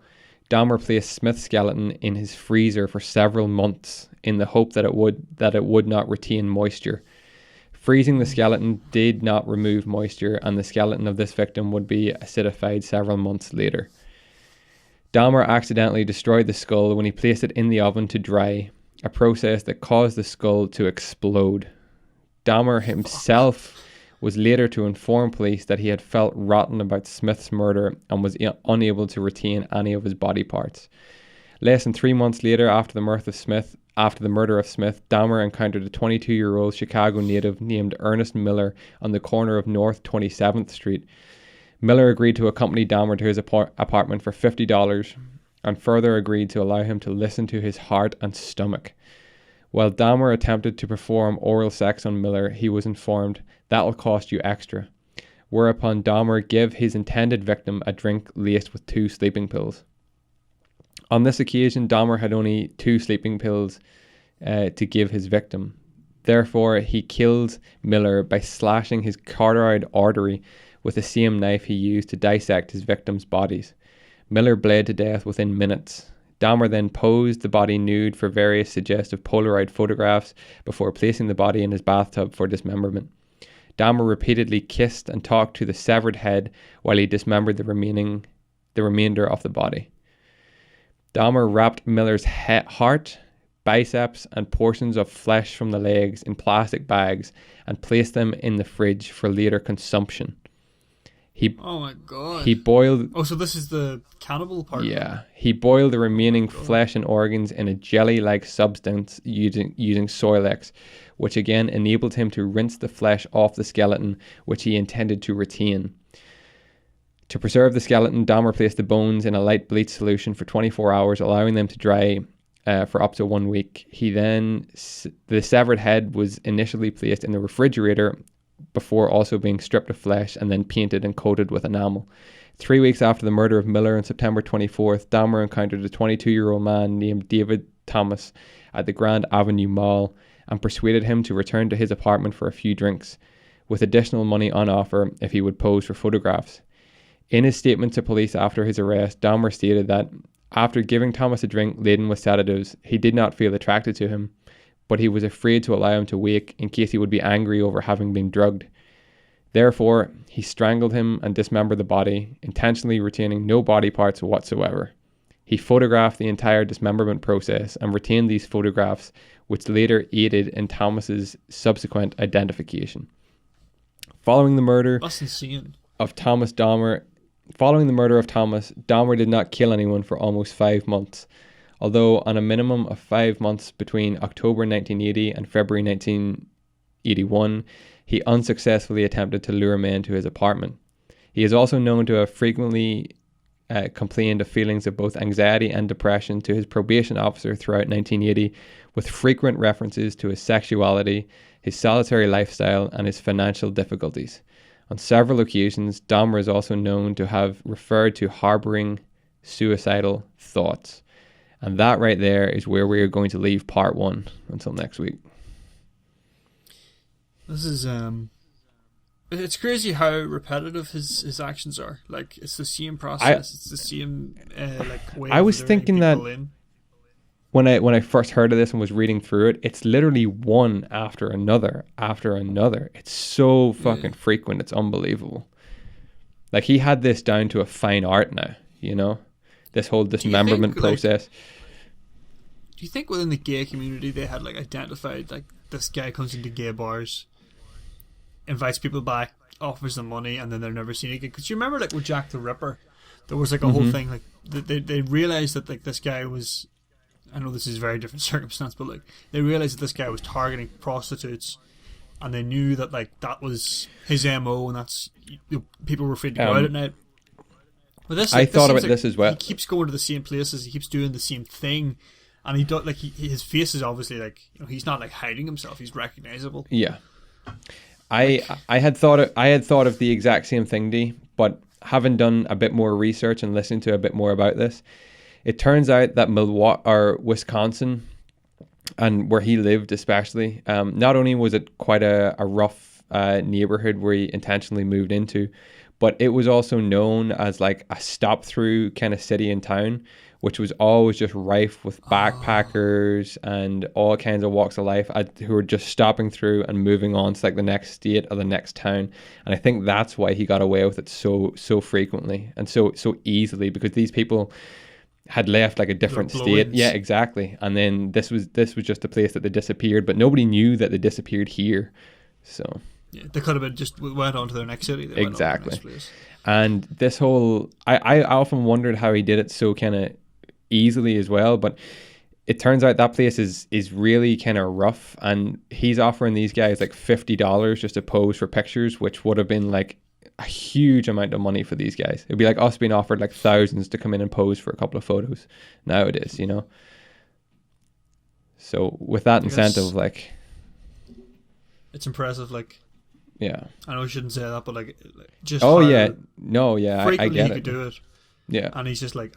Dahmer placed Smith's skeleton in his freezer for several months in the hope that it would not retain moisture. Freezing the skeleton did not remove moisture, and the skeleton of this victim would be acidified several months later. Dahmer accidentally destroyed the skull when he placed it in the oven to dry, a process that caused the skull to explode. Dahmer himself was later to inform police that he had felt rotten about Smith's murder and was unable to retain any of his body parts. Less than 3 months later, after the murder of Smith, Dahmer encountered a 22-year-old Chicago native named Ernest Miller on the corner of North 27th Street. Miller agreed to accompany Dahmer to his apartment for $50 and further agreed to allow him to listen to his heart and stomach. While Dahmer attempted to perform oral sex on Miller, he was informed, "That'll cost you extra," whereupon Dahmer gave his intended victim a drink laced with 2 sleeping pills. On this occasion, Dahmer had only 2 sleeping pills to give his victim. Therefore, he killed Miller by slashing his carotid artery with the same knife he used to dissect his victims' bodies. Miller bled to death within minutes. Dahmer then posed the body nude for various suggestive Polaroid photographs before placing the body in his bathtub for dismemberment. Dahmer repeatedly kissed and talked to the severed head while he dismembered the remainder of the body. Dahmer wrapped Miller's heart, biceps, and portions of flesh from the legs in plastic bags and placed them in the fridge for later consumption. Oh my god. He boiled... Oh, so this is the cannibal part? Yeah. He boiled the remaining flesh and organs in a jelly-like substance using Soilex, which again enabled him to rinse the flesh off the skeleton, which he intended to retain. To preserve the skeleton, Dahmer placed the bones in a light bleach solution for 24 hours, allowing them to dry for up to 1 week. The severed head was initially placed in the refrigerator before also being stripped of flesh and then painted and coated with enamel. 3 weeks after the murder of Miller on September 24th, Dahmer encountered a 22-year-old man named David Thomas at the Grand Avenue Mall and persuaded him to return to his apartment for a few drinks, with additional money on offer if he would pose for photographs. In his statement to police after his arrest, Dahmer stated that after giving Thomas a drink laden with sedatives, he did not feel attracted to him, but he was afraid to allow him to wake in case he would be angry over having been drugged. Therefore, he strangled him and dismembered the body, intentionally retaining no body parts whatsoever. He photographed the entire dismemberment process and retained these photographs, which later aided in Thomas's subsequent identification. Following the murder of Thomas, Dahmer did not kill anyone for almost 5 months. Although on a minimum of 5 months between October 1980 and February 1981, he unsuccessfully attempted to lure men to his apartment. He is also known to have frequently complained of feelings of both anxiety and depression to his probation officer throughout 1980, with frequent references to his sexuality, his solitary lifestyle, and his financial difficulties. On several occasions, Dahmer is also known to have referred to harboring suicidal thoughts. And that right there is where we are going to leave part 1 until next week. This is it's crazy how repetitive his actions are. Like, it's the same process. It's the same way. I was thinking that when I first heard of this and was reading through it, it's literally one after another. It's so fucking frequent. It's unbelievable. Like, he had this down to a fine art now, you know? This whole dismemberment process. Do you think within the gay community they had identified this guy comes into gay bars, invites people back, offers them money, and then they're never seen again? Because you remember with Jack the Ripper, there was a whole thing they realized that this guy was, I know this is a very different circumstance, but they realized that this guy was targeting prostitutes, and they knew that that was his MO, and that's people were afraid to go out at night. But this, I thought about this as well. He keeps going to the same places. He keeps doing the same thing, and he does his face is obviously he's not hiding himself. He's recognizable. Yeah, I had thought of the exact same thing, D. But having done a bit more research and listening to a bit more about this, it turns out that Milwaukee or Wisconsin, and where he lived especially, not only was it quite a rough neighborhood where he intentionally moved into, but it was also known as a stop-through kind of city and town, which was always just rife with backpackers and all kinds of walks of life who were just stopping through and moving on to the next state or the next town. And I think that's why he got away with it so frequently and so easily, because these people had left a different state. Yeah, exactly. And then this was just a place that they disappeared, but nobody knew that they disappeared here. So... yeah, they could have been just went on to their next city. They exactly. Went on to the next place. And this whole... I often wondered how he did it so kind of easily as well, but it turns out that place is really kind of rough, and he's offering these guys $50 just to pose for pictures, which would have been a huge amount of money for these guys. It'd be like us being offered thousands to come in and pose for a couple of photos nowadays, you know? So with that incentive, it's impressive, yeah. I know I shouldn't say that, but just oh yeah, no, yeah, I get he could do it. Yeah, and he's just boom,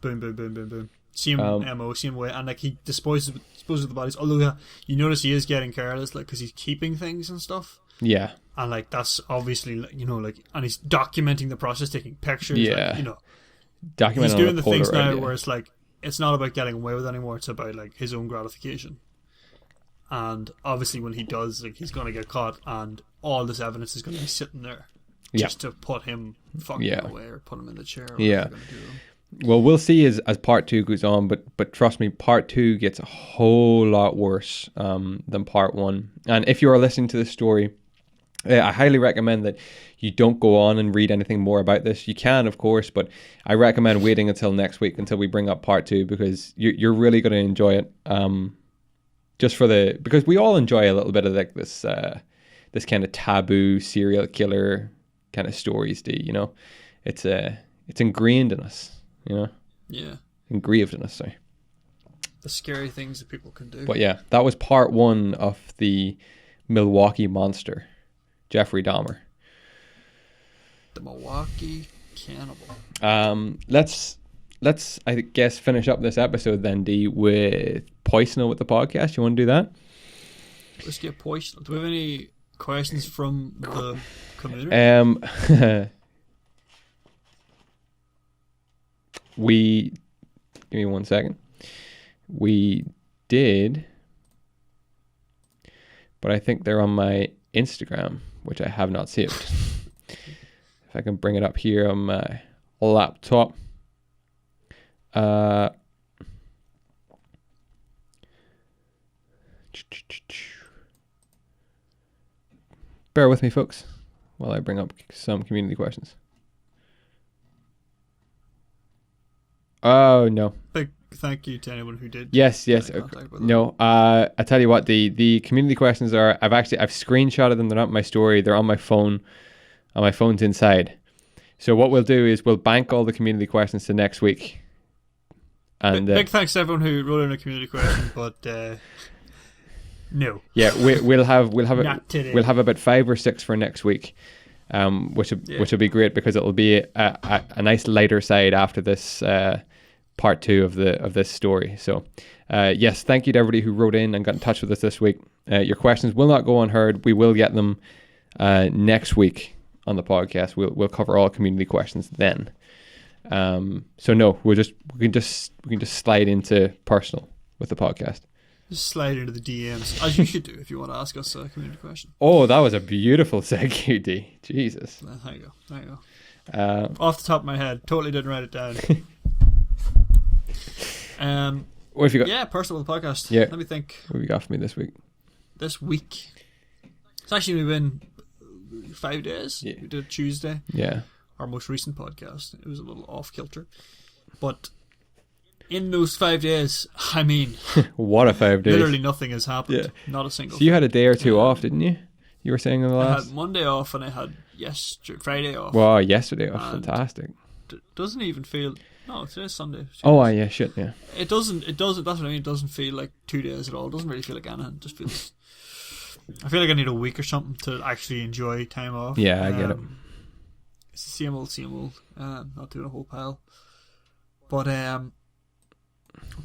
boom, boom, boom, boom, same MO, same way, and he disposes of the bodies. Although you notice he is getting careless, because he's keeping things and stuff. Yeah, and that's obviously and he's documenting the process, taking pictures. Yeah, documenting. He's doing the things now where it's not about getting away with it anymore. It's about his own gratification. And obviously when he does, he's going to get caught, and all this evidence is going to be sitting there just to put him fucking away or put him in the chair. Or yeah. Well, we'll see as part 2 goes on, but trust me, part 2 gets a whole lot worse than part 1. And if you are listening to this story, I highly recommend that you don't go on and read anything more about this. You can, of course, but I recommend waiting until next week, until we bring up part 2, because you're really going to enjoy it. Because we all enjoy a little bit of like this kind of taboo serial killer kind of stories. It's ingrained in us. Yeah. Engraved in us, sorry. The scary things that people can do. But yeah, that was part 1 of the Milwaukee Monster, Jeffery Dahmer. The Milwaukee Cannibal. Let's I guess finish up this episode then, D, with Poisonal with the podcast. You want to do that? Let's get Poisonal. Do we have any questions from the community? Give me 1 second. We did, but I think they're on my Instagram, which I have not saved. If I can bring it up here on my laptop. Bear with me, folks, while I bring up some community questions. Oh, no. Big thank you to anyone who did. Yes. No, I tell you what, the community questions are, I've screenshotted them. They're not my story. They're on my phone. And my phone's inside. So what we'll do is we'll bank all the community questions to next week. And big thanks to everyone who wrote in a community question, but no. Yeah, we'll have about 5 or 6 for next week. Which will be great, because it'll be a nice lighter side after this part 2 of this story. So yes, thank you to everybody who wrote in and got in touch with us this week. Your questions will not go unheard. We will get them next week on the podcast. We'll cover all community questions then. So no, we can just slide into personal with the podcast. Just slide into the DMs, as you should do if you want to ask us a community question. Oh, that was a beautiful segue, D. Jesus. There you go. Off the top of my head, totally didn't write it down. What have you got? Yeah, personal podcast. Yeah. Let me think. What have you got for me this week? This week, it's actually been 5 days. Yeah. We did Tuesday. Yeah. Our most recent podcast. It was a little off kilter, but in those 5 days, I mean, what a 5 days! Literally nothing has happened. Yeah. Not a single. So you had a day or two off, didn't you? You were saying in the last. I had Monday off and I had Friday off. Wow, yesterday off, fantastic. Doesn't even feel. No, today's Sunday. Yeah, shit, yeah. It doesn't. That's what I mean. It doesn't feel like 2 days at all. It doesn't really feel like anything. It just feels. I feel like I need a week or something to actually enjoy time off. Yeah, I get it. It's the same old. Not doing a whole pile, but I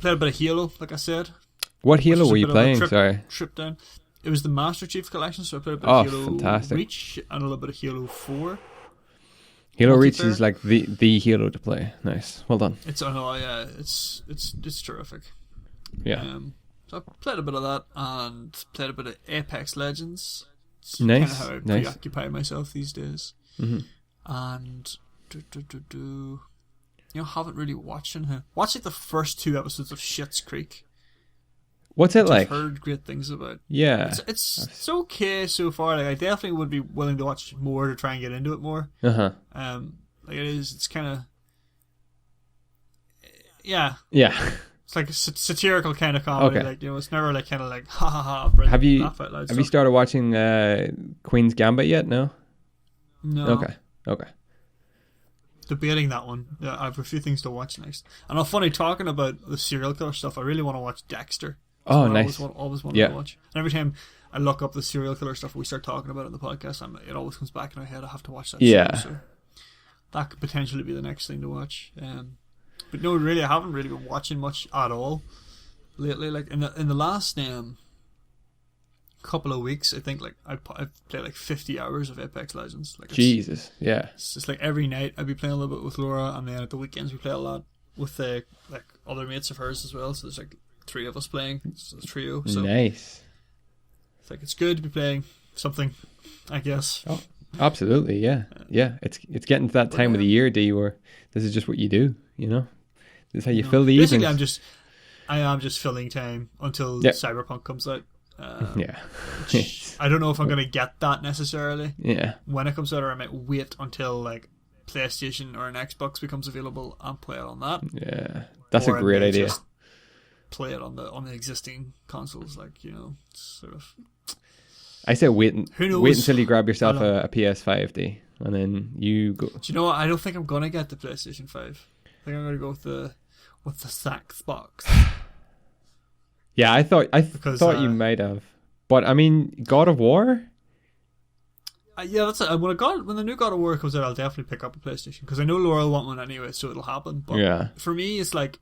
played a bit of Halo, like I said. What Halo were you playing? Sorry. Trip down. It was the Master Chief Collection, so I played a bit of Halo fantastic. Reach and a little bit of Halo 4. Halo Reach is like the Halo to play. Nice. Well done. It's terrific. Yeah. So I played a bit of that and played a bit of Apex Legends. It's nice. kind of how I preoccupy myself these days. Mm-hmm. And haven't really watched anything. Watched like the first 2 episodes of Schitt's Creek. What's it like? I've heard great things about. Yeah. It's okay so far. Like I definitely would be willing to watch more to try and get into it more. Uh-huh. Like it's kind of yeah. Yeah. It's like a satirical kind of comedy. Okay. Like it's never like kind of like ha ha ha. Have you started watching Queen's Gambit yet? No. No. Okay. Debating that one. Yeah, I have a few things to watch next. And funny, talking about the serial killer stuff, I really want to watch Dexter. Oh, nice. I always wanted to watch. And every time I look up the serial killer stuff, we start talking about it in the podcast, it always comes back in my head. I have to watch that. Yeah. So that could potentially be the next thing to watch. But no, really, I haven't really been watching much at all lately. Like in the last couple of weeks, I think like I've played like 50 hours of Apex Legends. Like Jesus, yeah. It's just like every night I'd be playing a little bit with Laura, and then at the weekends we play a lot with like other mates of hers as well. So there's like 3 of us playing. It's a trio. So nice. It's like it's good to be playing something, I guess. Oh, absolutely, yeah. It's getting to that time of the year, D, where this is just what you do. This is how you fill the basically evenings. I am just filling time until Yep. Cyberpunk comes out. Yeah. I don't know if I'm going to get that necessarily Yeah. when it comes out, or I might wait until like PlayStation or an Xbox becomes available and play it on that. Yeah. That's Or a I great may idea. just play it on the existing consoles, like, you know, sort of. I say wait Who knows? until you grab yourself I don't- a PS5D, and then you go. Do you know what? I don't think I'm gonna get the PlayStation 5. I think I'm gonna go with the Sax box. Yeah, I thought Because, thought you might have, but I mean, God of War. Yeah, that's it. When the new God of War comes out, I'll definitely pick up a PlayStation because I know Laura will want one anyway, so it'll happen. But Yeah. for me, it's like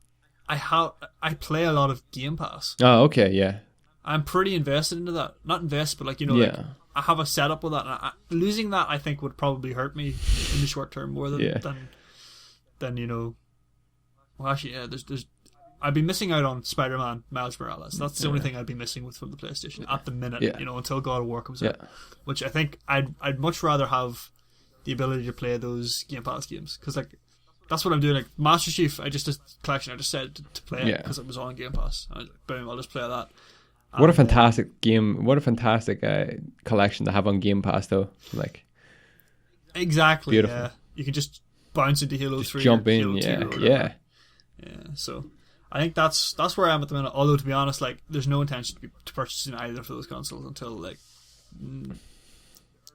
I play a lot of Game Pass. Oh, okay, yeah, I'm pretty invested into that. Not invested, but like, you know, yeah, like I have a setup with that. And losing that, I think, would probably hurt me in the short term more Yeah. than you know. Well, actually, yeah. There's I'd be missing out on Spider-Man Miles Morales. That's the only thing I'd be missing from the PlayStation at the minute. Yeah. You know, until God of War comes yeah. out, which I think I'd much rather have the ability to play those Game Pass games because like that's what I'm doing. Like Master Chief, I just collection. I just said to play it Yeah. because it was on Game Pass. And boom, I'll just play that. What a And, fantastic game! What a fantastic collection to have on Game Pass, though. Like, exactly. Beautiful. Yeah, you can just bounce into Halo 3. jump or in, Halo 2 yeah, or whatever. yeah, Yeah. So I think that's where I am at the minute. Although to be honest, like there's no intention to purchasing either of those consoles until like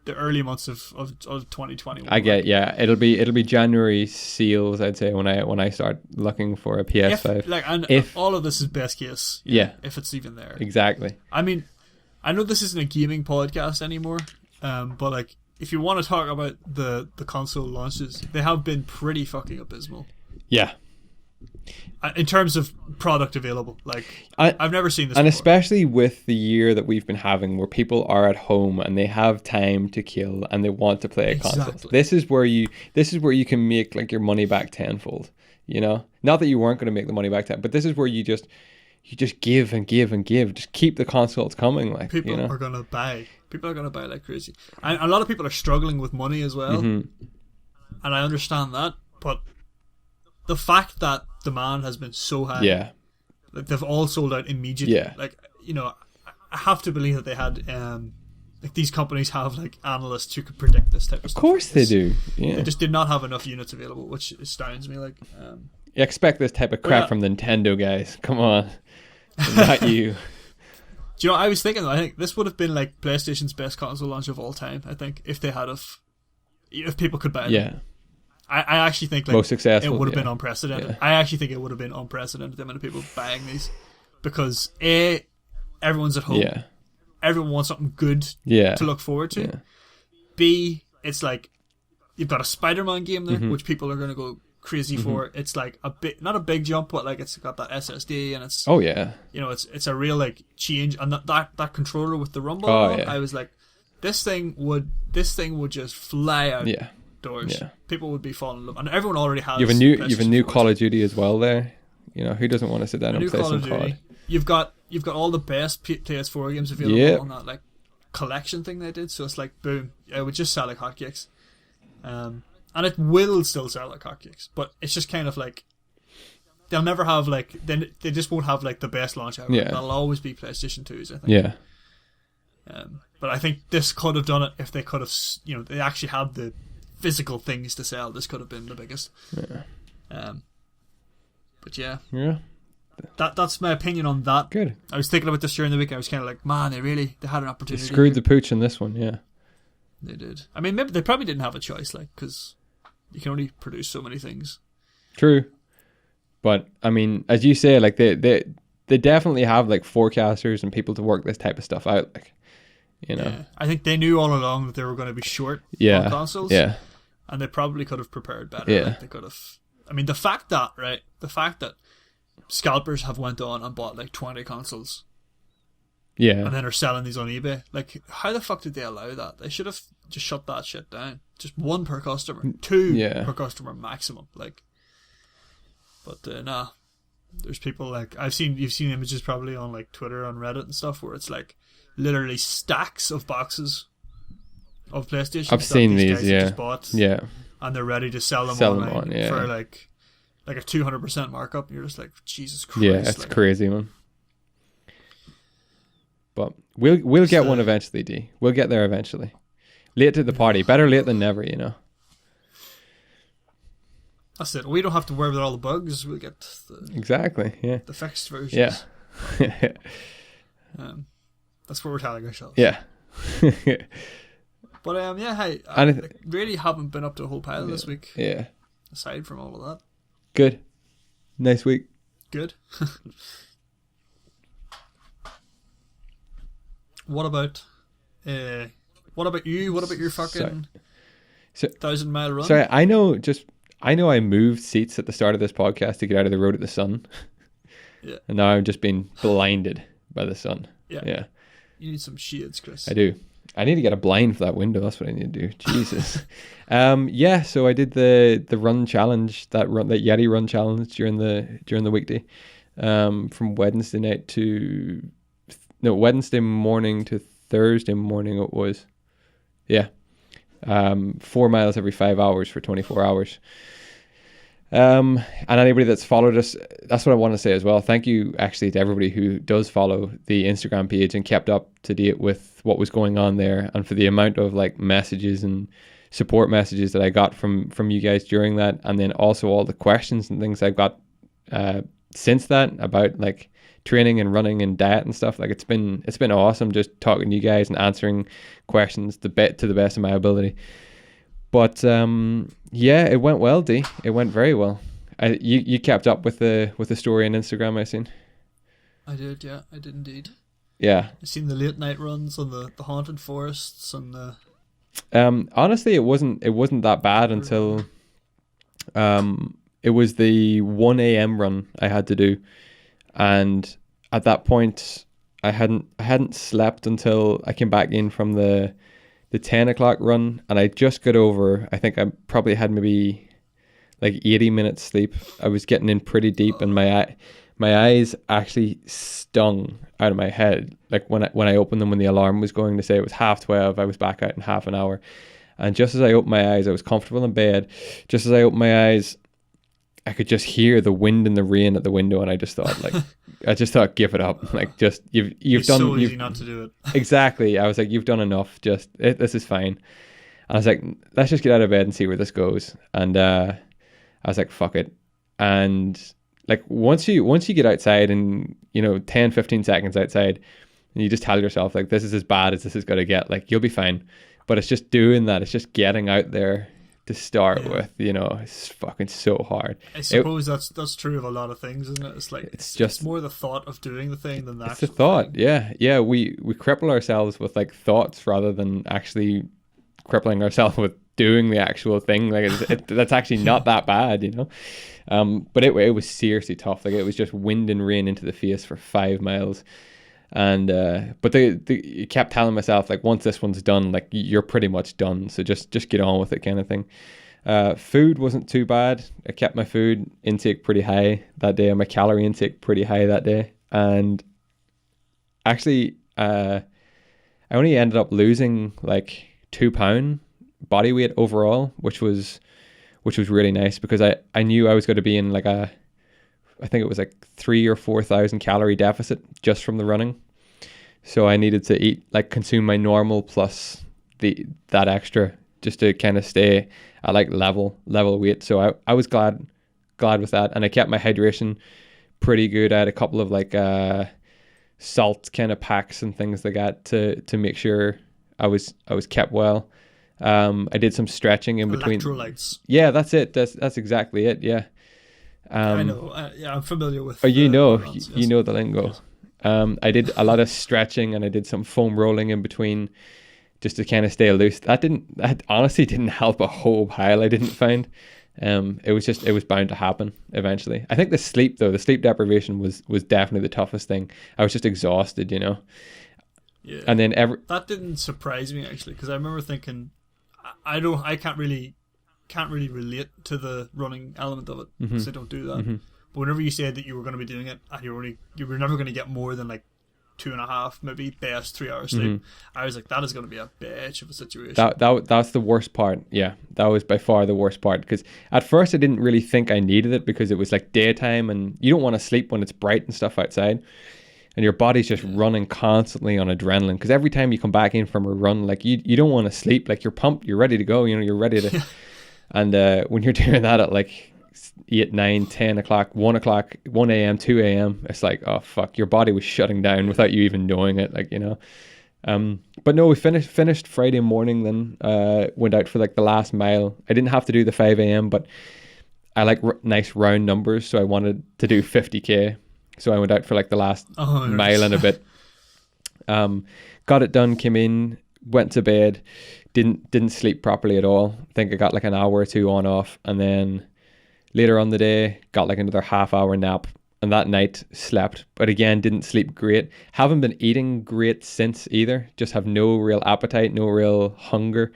the early months of 2021. I get, yeah. It'll be January seals, I'd say, when I start looking for a PS5. If all of this is best case, Yeah. if it's even there. Exactly. I mean, I know this isn't a gaming podcast anymore, but like if you want to talk about the console launches, they have been pretty fucking abysmal Yeah. in terms of product available. Like I- I've never seen this And before. especially with the year that we've been having, where people are at home and they have time to kill and they want to play a console. Exactly. This is where you can make like your money back tenfold. You know, not that you weren't going to make the money back but this is where you just give and give and give. Just keep the consoles coming. Like People you know, are gonna buy. People are gonna buy like crazy, and a lot of people are struggling with money as well. Mhm. And I understand that, but the fact that demand has been so high, yeah, like they've all sold out immediately. Yeah. Like, you know, I have to believe that they had like these companies have like analysts who could predict this type of stuff. of course they do. Yeah, They just did not have enough units available, which astounds me. Like, you expect this type of crap yeah. from Nintendo, guys. Come on, not you. do you know? I was thinking, I think this would have been like PlayStation's best console launch of all time. I think if they had if people could buy them. Yeah, I actually think like most successful. it would have yeah. been unprecedented. Yeah. I actually think it would have been unprecedented the amount of people buying these because everyone's at home. Yeah, Everyone wants something good yeah, to look forward to. yeah. B, it's like you've got a Spider-Man game there, Mhm. which people are going to go crazy for. It's like not a big jump, but like it's got that SSD and it's Oh yeah, you know it's a real like change. And that controller with the rumble, Oh, on, yeah. I was like, this thing would just fly out. yeah. Doors. Yeah. People would be falling in love, and everyone already has. You have a new PlayStation 4s. Call of Duty as well there. You know, who doesn't want to sit down A and new play Call of some Duty. COD? You've got all the best PS4 games available Yep. on that like collection thing they did. So it's like boom, it would just sell like hotcakes, and it will still sell like hotcakes. But it's just kind of like they'll never have like they just won't have like the best launch ever. Yeah. That'll always be PlayStation 2s, I think. Yeah, But I think this could have done it if they could have, you know, they actually had the physical things to sell. This could have been the biggest. yeah, But yeah, yeah. that's my opinion on that. Good. I was thinking about this during the week. I was kind of like, man, they had an They opportunity. screwed the pooch in this one. Yeah, They did. I mean, maybe they probably didn't have a choice, like, because you can only produce so many things. true. But I mean, as you say, like they definitely have like forecasters and people to work this type of stuff out. Like, you know, Yeah. I think they knew all along that they were going to be short yeah, on consoles. yeah, And they probably could have prepared better. Yeah. Like, they could have. I mean, the fact that scalpers have went on and bought like 20 consoles yeah. and then are selling these on eBay. Like, how the fuck did they allow that? They should have just shut that shit down. Just one per customer, two Yeah. per customer maximum. Like, but nah, there's people like you've seen images probably on like Twitter, on Reddit and stuff, where it's like literally stacks of boxes of PlayStation. I've seen these, guys have yeah. just bought, Yeah, and they're ready to sell them Sell online them on, yeah. for like like a 200% markup. You're just like, Jesus Christ. Yeah, it's like, crazy, man. But we'll get one eventually, D. We'll get there eventually. Late to the party. Better late than never, you know. That's it. We don't have to worry about all the bugs. We'll get the fixed versions. Yeah. That's what we're telling ourselves. Yeah. But hey, I really haven't been up to a whole pile this week. Yeah. Aside from all of that. Good. Nice week. Good. What about you? What about your fucking 1,000-mile run? Sorry, I know I moved seats at the start of this podcast to get out of the road at the sun. Yeah. And now I'm just being blinded by the sun. Yeah. You need some shades, Chris. I do. I need to get a blind for that window. That's what I need to do. Jesus. So I did the run challenge, that Yeti run challenge during the weekday. From Wednesday morning to Thursday morning it was. Yeah. 4 miles every 5 hours for 24 hours. And anybody that's followed us, that's what I want to say as well. Thank you actually to everybody who does follow the Instagram page and kept up to date with what was going on there, and for the amount of like messages and support messages that I got from you guys during that, and then also all the questions and things I've got since that about like training and running and diet and stuff. Like it's been awesome just talking to you guys and answering questions to the best of my ability. But it went well, D. It went very well. You kept up with the story on Instagram, I seen. I did, yeah. I did indeed. Yeah. I seen the late night runs on the haunted forests and the. Honestly, it wasn't that bad until it was the 1 a.m. run I had to do, and at that point I hadn't slept until I came back in from the 10 o'clock run, and I just got over, I think I probably had maybe like 80 minutes sleep. I was getting in pretty deep, and my eyes actually stung out of my head. Like when I opened them when the alarm was going to say it was 12:30, I was back out in half an hour. And just as I opened my eyes, I was comfortable in bed. Just as I opened my eyes, I could just hear the wind and the rain at the window, and I just thought, give it up. Like, just you've done. So easy not to do it. Exactly. I was like, you've done enough. This is fine. I was like, let's just get out of bed and see where this goes. And I was like, fuck it. And like once you get outside, and 10, 15 seconds outside, and you just tell yourself like, this is as bad as this is gonna get. Like, you'll be fine. But it's just doing that. It's just getting out there to start with, it's fucking so hard. I suppose that's true of a lot of things, isn't it? It's like it's more the thought of doing the thing than the actual it's the thought thing. Yeah we cripple ourselves with like thoughts rather than actually crippling ourselves with doing the actual thing. Like that's actually not that bad, but it was seriously tough. Like, it was just wind and rain into the face for 5 miles. And but they kept telling myself, like, once this one's done, like, you're pretty much done, so just get on with it, kind of thing. Food wasn't too bad. I kept my food intake pretty high that day, and my calorie intake pretty high that day. And actually, I only ended up losing like 2 pound body weight overall, which was really nice, because I knew I was going to be in like I think it was like 3,000 or 4,000 calorie deficit just from the running. So I needed to eat, like, consume my normal plus that extra just to kind of stay at like level weight. So I was glad with that, and I kept my hydration pretty good. I had a couple of like salt kind of packs and things like that to make sure I was kept well. I did some stretching in between. Electrolytes. Yeah, that's it. That's exactly it. Yeah. I know. I'm familiar with. Oh, you know the lingo. Yes. I did a lot of stretching, and I did some foam rolling in between, just to kind of stay loose. That honestly didn't help a whole pile. I didn't find. It was bound to happen eventually. I think the sleep deprivation was definitely the toughest thing. I was just exhausted, Yeah. And then that didn't surprise me, actually, because I remember thinking, I can't really relate to the running element of it, because I don't do that. Mm-hmm. But whenever you said that you were going to be doing it, and you were never going to get more than like 2.5, maybe best 3 hours sleep. I was like, that is going to be a bitch of a situation. That's the worst part. Yeah, that was by far the worst part, because at first I didn't really think I needed it because it was like daytime and you don't want to sleep when it's bright and stuff outside. And your body's just running constantly on adrenaline, because every time you come back in from a run, like you don't want to sleep. Like you're pumped, you're ready to go, you're ready to. And when you're doing that at like 8, 9, 10 o'clock, 1 o'clock, 1 a.m., 2 a.m., it's like, oh fuck, your body was shutting down without you even knowing it, like, but no, we finished Friday morning, then went out for like the last mile. I didn't have to do the 5 a.m., but I like nice round numbers, so I wanted to do 50k. So I went out for like the last mile and a bit. Got it done, came in, went to bed, didn't sleep properly at all. I think I got like an hour or two on off, and then later on the day got like another half-hour nap, and that night slept, but again didn't sleep great. Haven't been eating great since either. Just have no real appetite, no real hunger.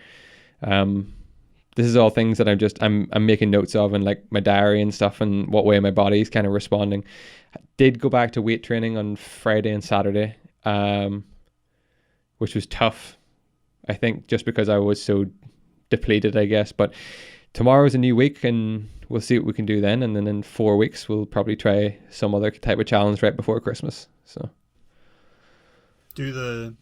This is all things that I'm making notes of in like my diary and stuff, and what way my body's kind of responding. Did go back to weight training on Friday and Saturday, which was tough, I think, just because I was so depleted, I guess. But tomorrow's a new week, and we'll see what we can do then. And then in 4 weeks, we'll probably try some other type of challenge right before Christmas. So do the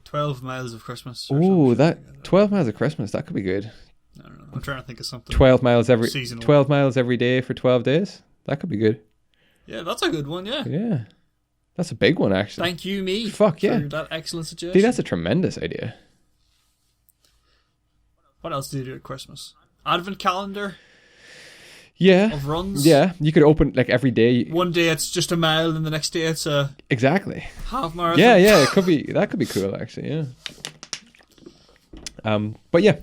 12 miles of Christmas. Oh, that 12 miles of Christmas, that could be good. I don't know. I'm trying to think of something. 12 miles every day for 12 days. That could be good. Yeah, that's a good one, yeah. Yeah. That's a big one, actually. Thank you, me. Fuck yeah. For that excellent suggestion. Dude, that's a tremendous idea. What else do you do at Christmas? Advent calendar? Yeah. Of runs? Yeah. You could open like every day. One day it's just a mile, and the next day it's a exactly half marathon. Yeah, that could be cool, actually, yeah. But yeah.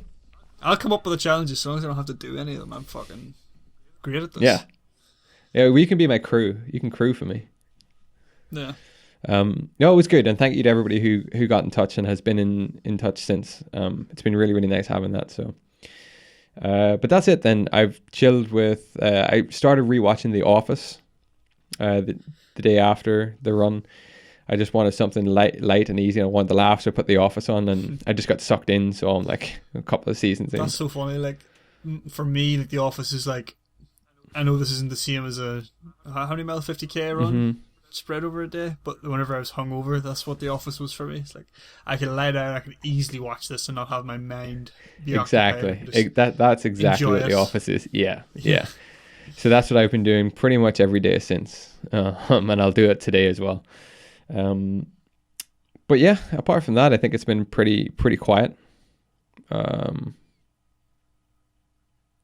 I'll come up with a challenge as long as I don't have to do any of them. I'm fucking great at this. Yeah. Yeah, we can be my crew. You can crew for me. Yeah. No, it was good, and thank you to everybody who got in touch and has been in touch since. It's been really, really nice having that. So, but that's it then. I've chilled with. I started rewatching The Office, the day after the run. I just wanted something light and easy. I wanted the laughs. So I put The Office on, and I just got sucked in. So I'm like a couple of seasons in. That's so funny. Like for me, like The Office is like. I know this isn't the same as a how many mile 50k run spread over a day, but whenever I was hungover, that's what The Office was for me. It's like I can lie down, I can easily watch this and not have my mind be exactly. That's exactly what The Office is. Yeah. So that's what I've been doing pretty much every day since, and I'll do it today as well. But yeah, apart from that, I think it's been pretty quiet.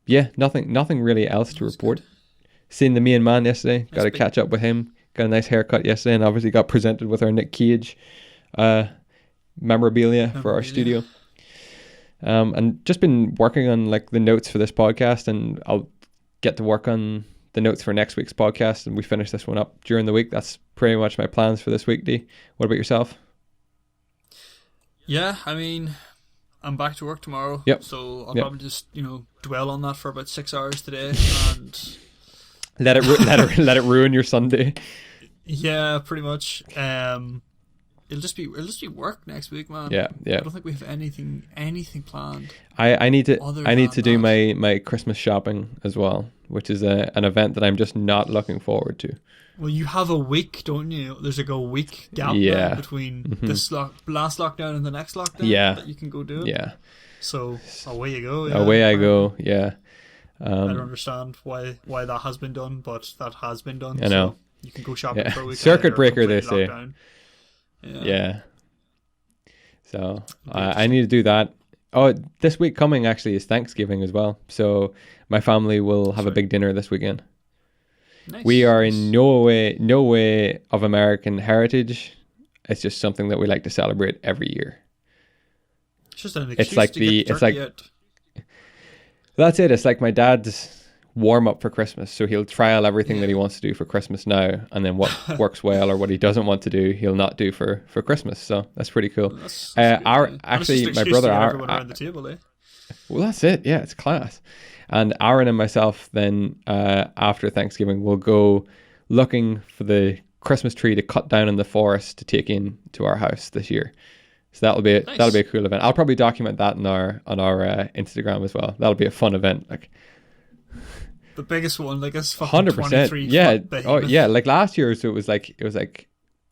Yeah, nothing really else to report. Good. Seen the main man yesterday. Got to catch up with him. Got a nice haircut yesterday, and obviously got presented with our Nick Cage memorabilia for our studio. And just been working on like the notes for this podcast, and I'll get to work on the notes for next week's podcast, and we finish this one up during the week. That's pretty much my plans for this week, D. What about yourself? Yeah, I mean, I'm back to work tomorrow. Yep. So I'll probably just, dwell on that for about 6 hours today, and let it ruin your Sunday. Yeah, pretty much. It'll just be work next week, man. Yeah. I don't think we have anything planned. I need to do my Christmas shopping as well, which is an event that I'm just not looking forward to. Well, you have a week, don't you? There's like a week gap between this last lockdown and the next lockdown that you can go do it. Yeah. So away you go. Yeah. Away I go. Yeah. I don't understand why that has been done, but that has been done. I know. So you can go shopping for a week. Circuit breaker, they say. Yeah. So I need to do that. Oh, this week coming actually is Thanksgiving as well. So my family will have a big dinner this weekend. Nice. We are in no way of American heritage. It's just something that we like to celebrate every year. It's just an excuse to get the turkey out. That's it. It's like my dad's warm up for Christmas. So he'll trial everything that he wants to do for Christmas now, and then what works well or what he doesn't want to do, he'll not do for Christmas. So that's pretty cool. That's actually, my brother everyone around the table, eh? Well, that's it. Yeah, it's class. And Aaron and myself then after Thanksgiving will go looking for the Christmas tree to cut down in the forest to take in to our house this year. So that'll be a cool event. I'll probably document that on our Instagram as well. That'll be a fun event. Like the biggest one, like it's fucking 100%. 23 yeah. foot behemoth. Oh yeah, like last year, so it was like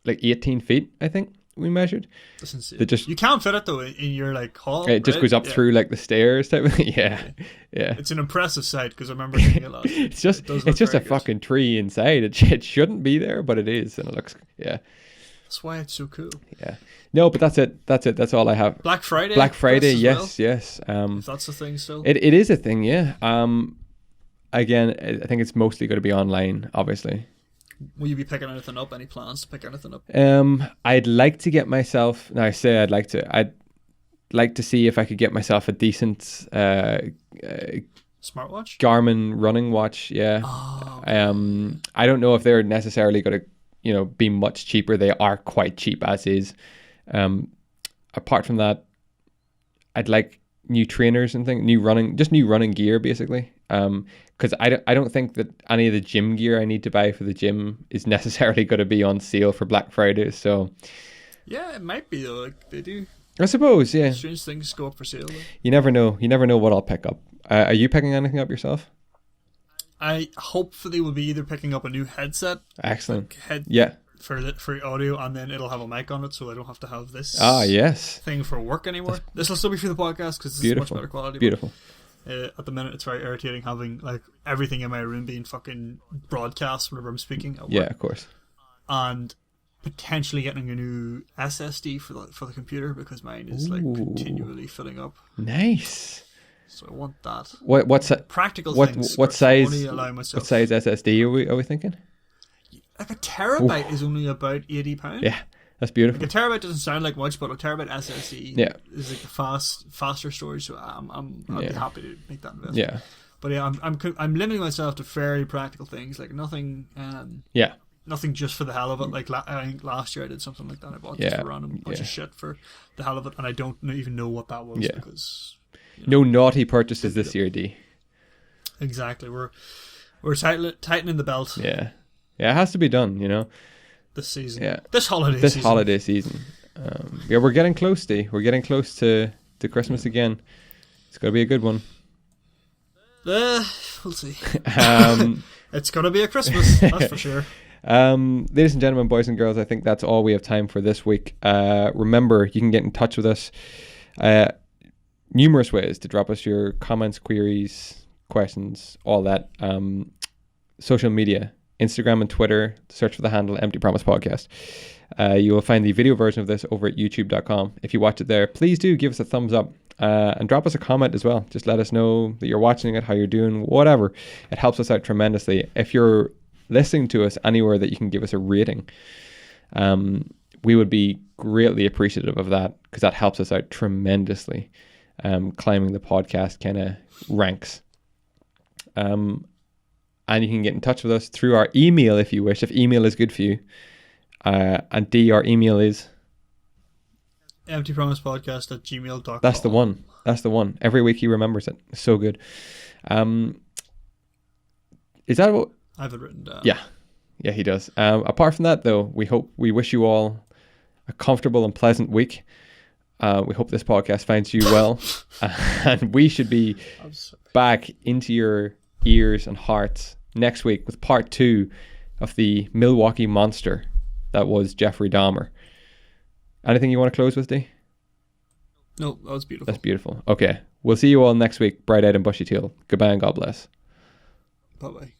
18 feet, I think we measured. That's insane. You can't fit it though in your like hall. It just goes up through like the stairs type of thing. Yeah. It's an impressive sight because I remember seeing it last year. It's just a good. fucking tree inside. It shouldn't be there, but it is, and it looks That's why it's so cool. Yeah. No, but that's it. That's all I have. Black Friday. Yes. If that's a thing still. It is a thing, yeah. Again, I think it's mostly going to be online, obviously. Will you be picking anything up? Any plans to pick anything up? I'd like to get myself. Now I say I'd like to see if I could get myself a decent smartwatch, Garmin running watch. Yeah. Oh, okay. I don't know if they're necessarily going to, be much cheaper. They are quite cheap as is. Apart from that, I'd like new trainers and things, new running gear basically. Because I don't think that any of the gym gear I need to buy for the gym is necessarily going to be on sale for Black Friday. So yeah, it might be though. Like they do. I suppose, yeah. Strange things go up for sale. Though. You never know. You never know what I'll pick up. Are you picking anything up yourself? I hopefully will be either picking up a new headset. Excellent. Yeah. For audio, and then it'll have a mic on it, so I don't have to have this. Yes. Thing for work anymore. This will still be for the podcast because this is much better quality. Beautiful. At the minute, it's very irritating having like everything in my room being fucking broadcast whenever I'm speaking at work. Yeah, of course. And potentially getting a new SSD for the computer because mine is like continually filling up. Nice. So I want that. What's that? Practical things. What size? What size SSD are we thinking? Like a terabyte is only about £80. Yeah, that's beautiful. Like a terabyte doesn't sound like much, but a terabyte SSD is like a faster storage. So I'd be happy to make that investment. Yeah, but yeah, I'm limiting myself to very practical things, like nothing. Nothing just for the hell of it. Like I think last year I did something like that. I bought just a random bunch of shit for the hell of it, and I don't even know what that was because no naughty purchases this year, D. Exactly, we're tightening the belt. Yeah, it has to be done, This season. Yeah. This holiday season. We're getting close, D. We're getting close to Christmas again. It's going to be a good one. We'll see. It's going to be a Christmas, that's for sure. Ladies and gentlemen, boys and girls, I think that's all we have time for this week. Remember, you can get in touch with us. Numerous ways to drop us your comments, queries, questions, all that. Social media. Instagram and Twitter, search for the handle Empty Promise Podcast. You will find the video version of this over at youtube.com. If you watch it there, please do give us a thumbs up and drop us a comment as well. Just let us know that you're watching it, how you're doing, whatever. It helps us out tremendously. If you're listening to us anywhere that you can give us a rating, we would be greatly appreciative of that because that helps us out tremendously, climbing the podcast kind of ranks. And you can get in touch with us through our email if you wish, if email is good for you. And D, our email is emptypromisepodcast@gmail.com. That's the one. Every week he remembers it. It's so good. Is that what I have it written down? Yeah, he does. Apart from that, though, we wish you all a comfortable and pleasant week. We hope this podcast finds you well, and we should be back into your ears and hearts next week with part 2 of the Milwaukee Monster that was Jeffrey Dahmer. Anything you want to close with, D? No, that was beautiful. That's beautiful. Okay, we'll see you all next week, bright-eyed and bushy-tailed. Goodbye and God bless. Bye-bye.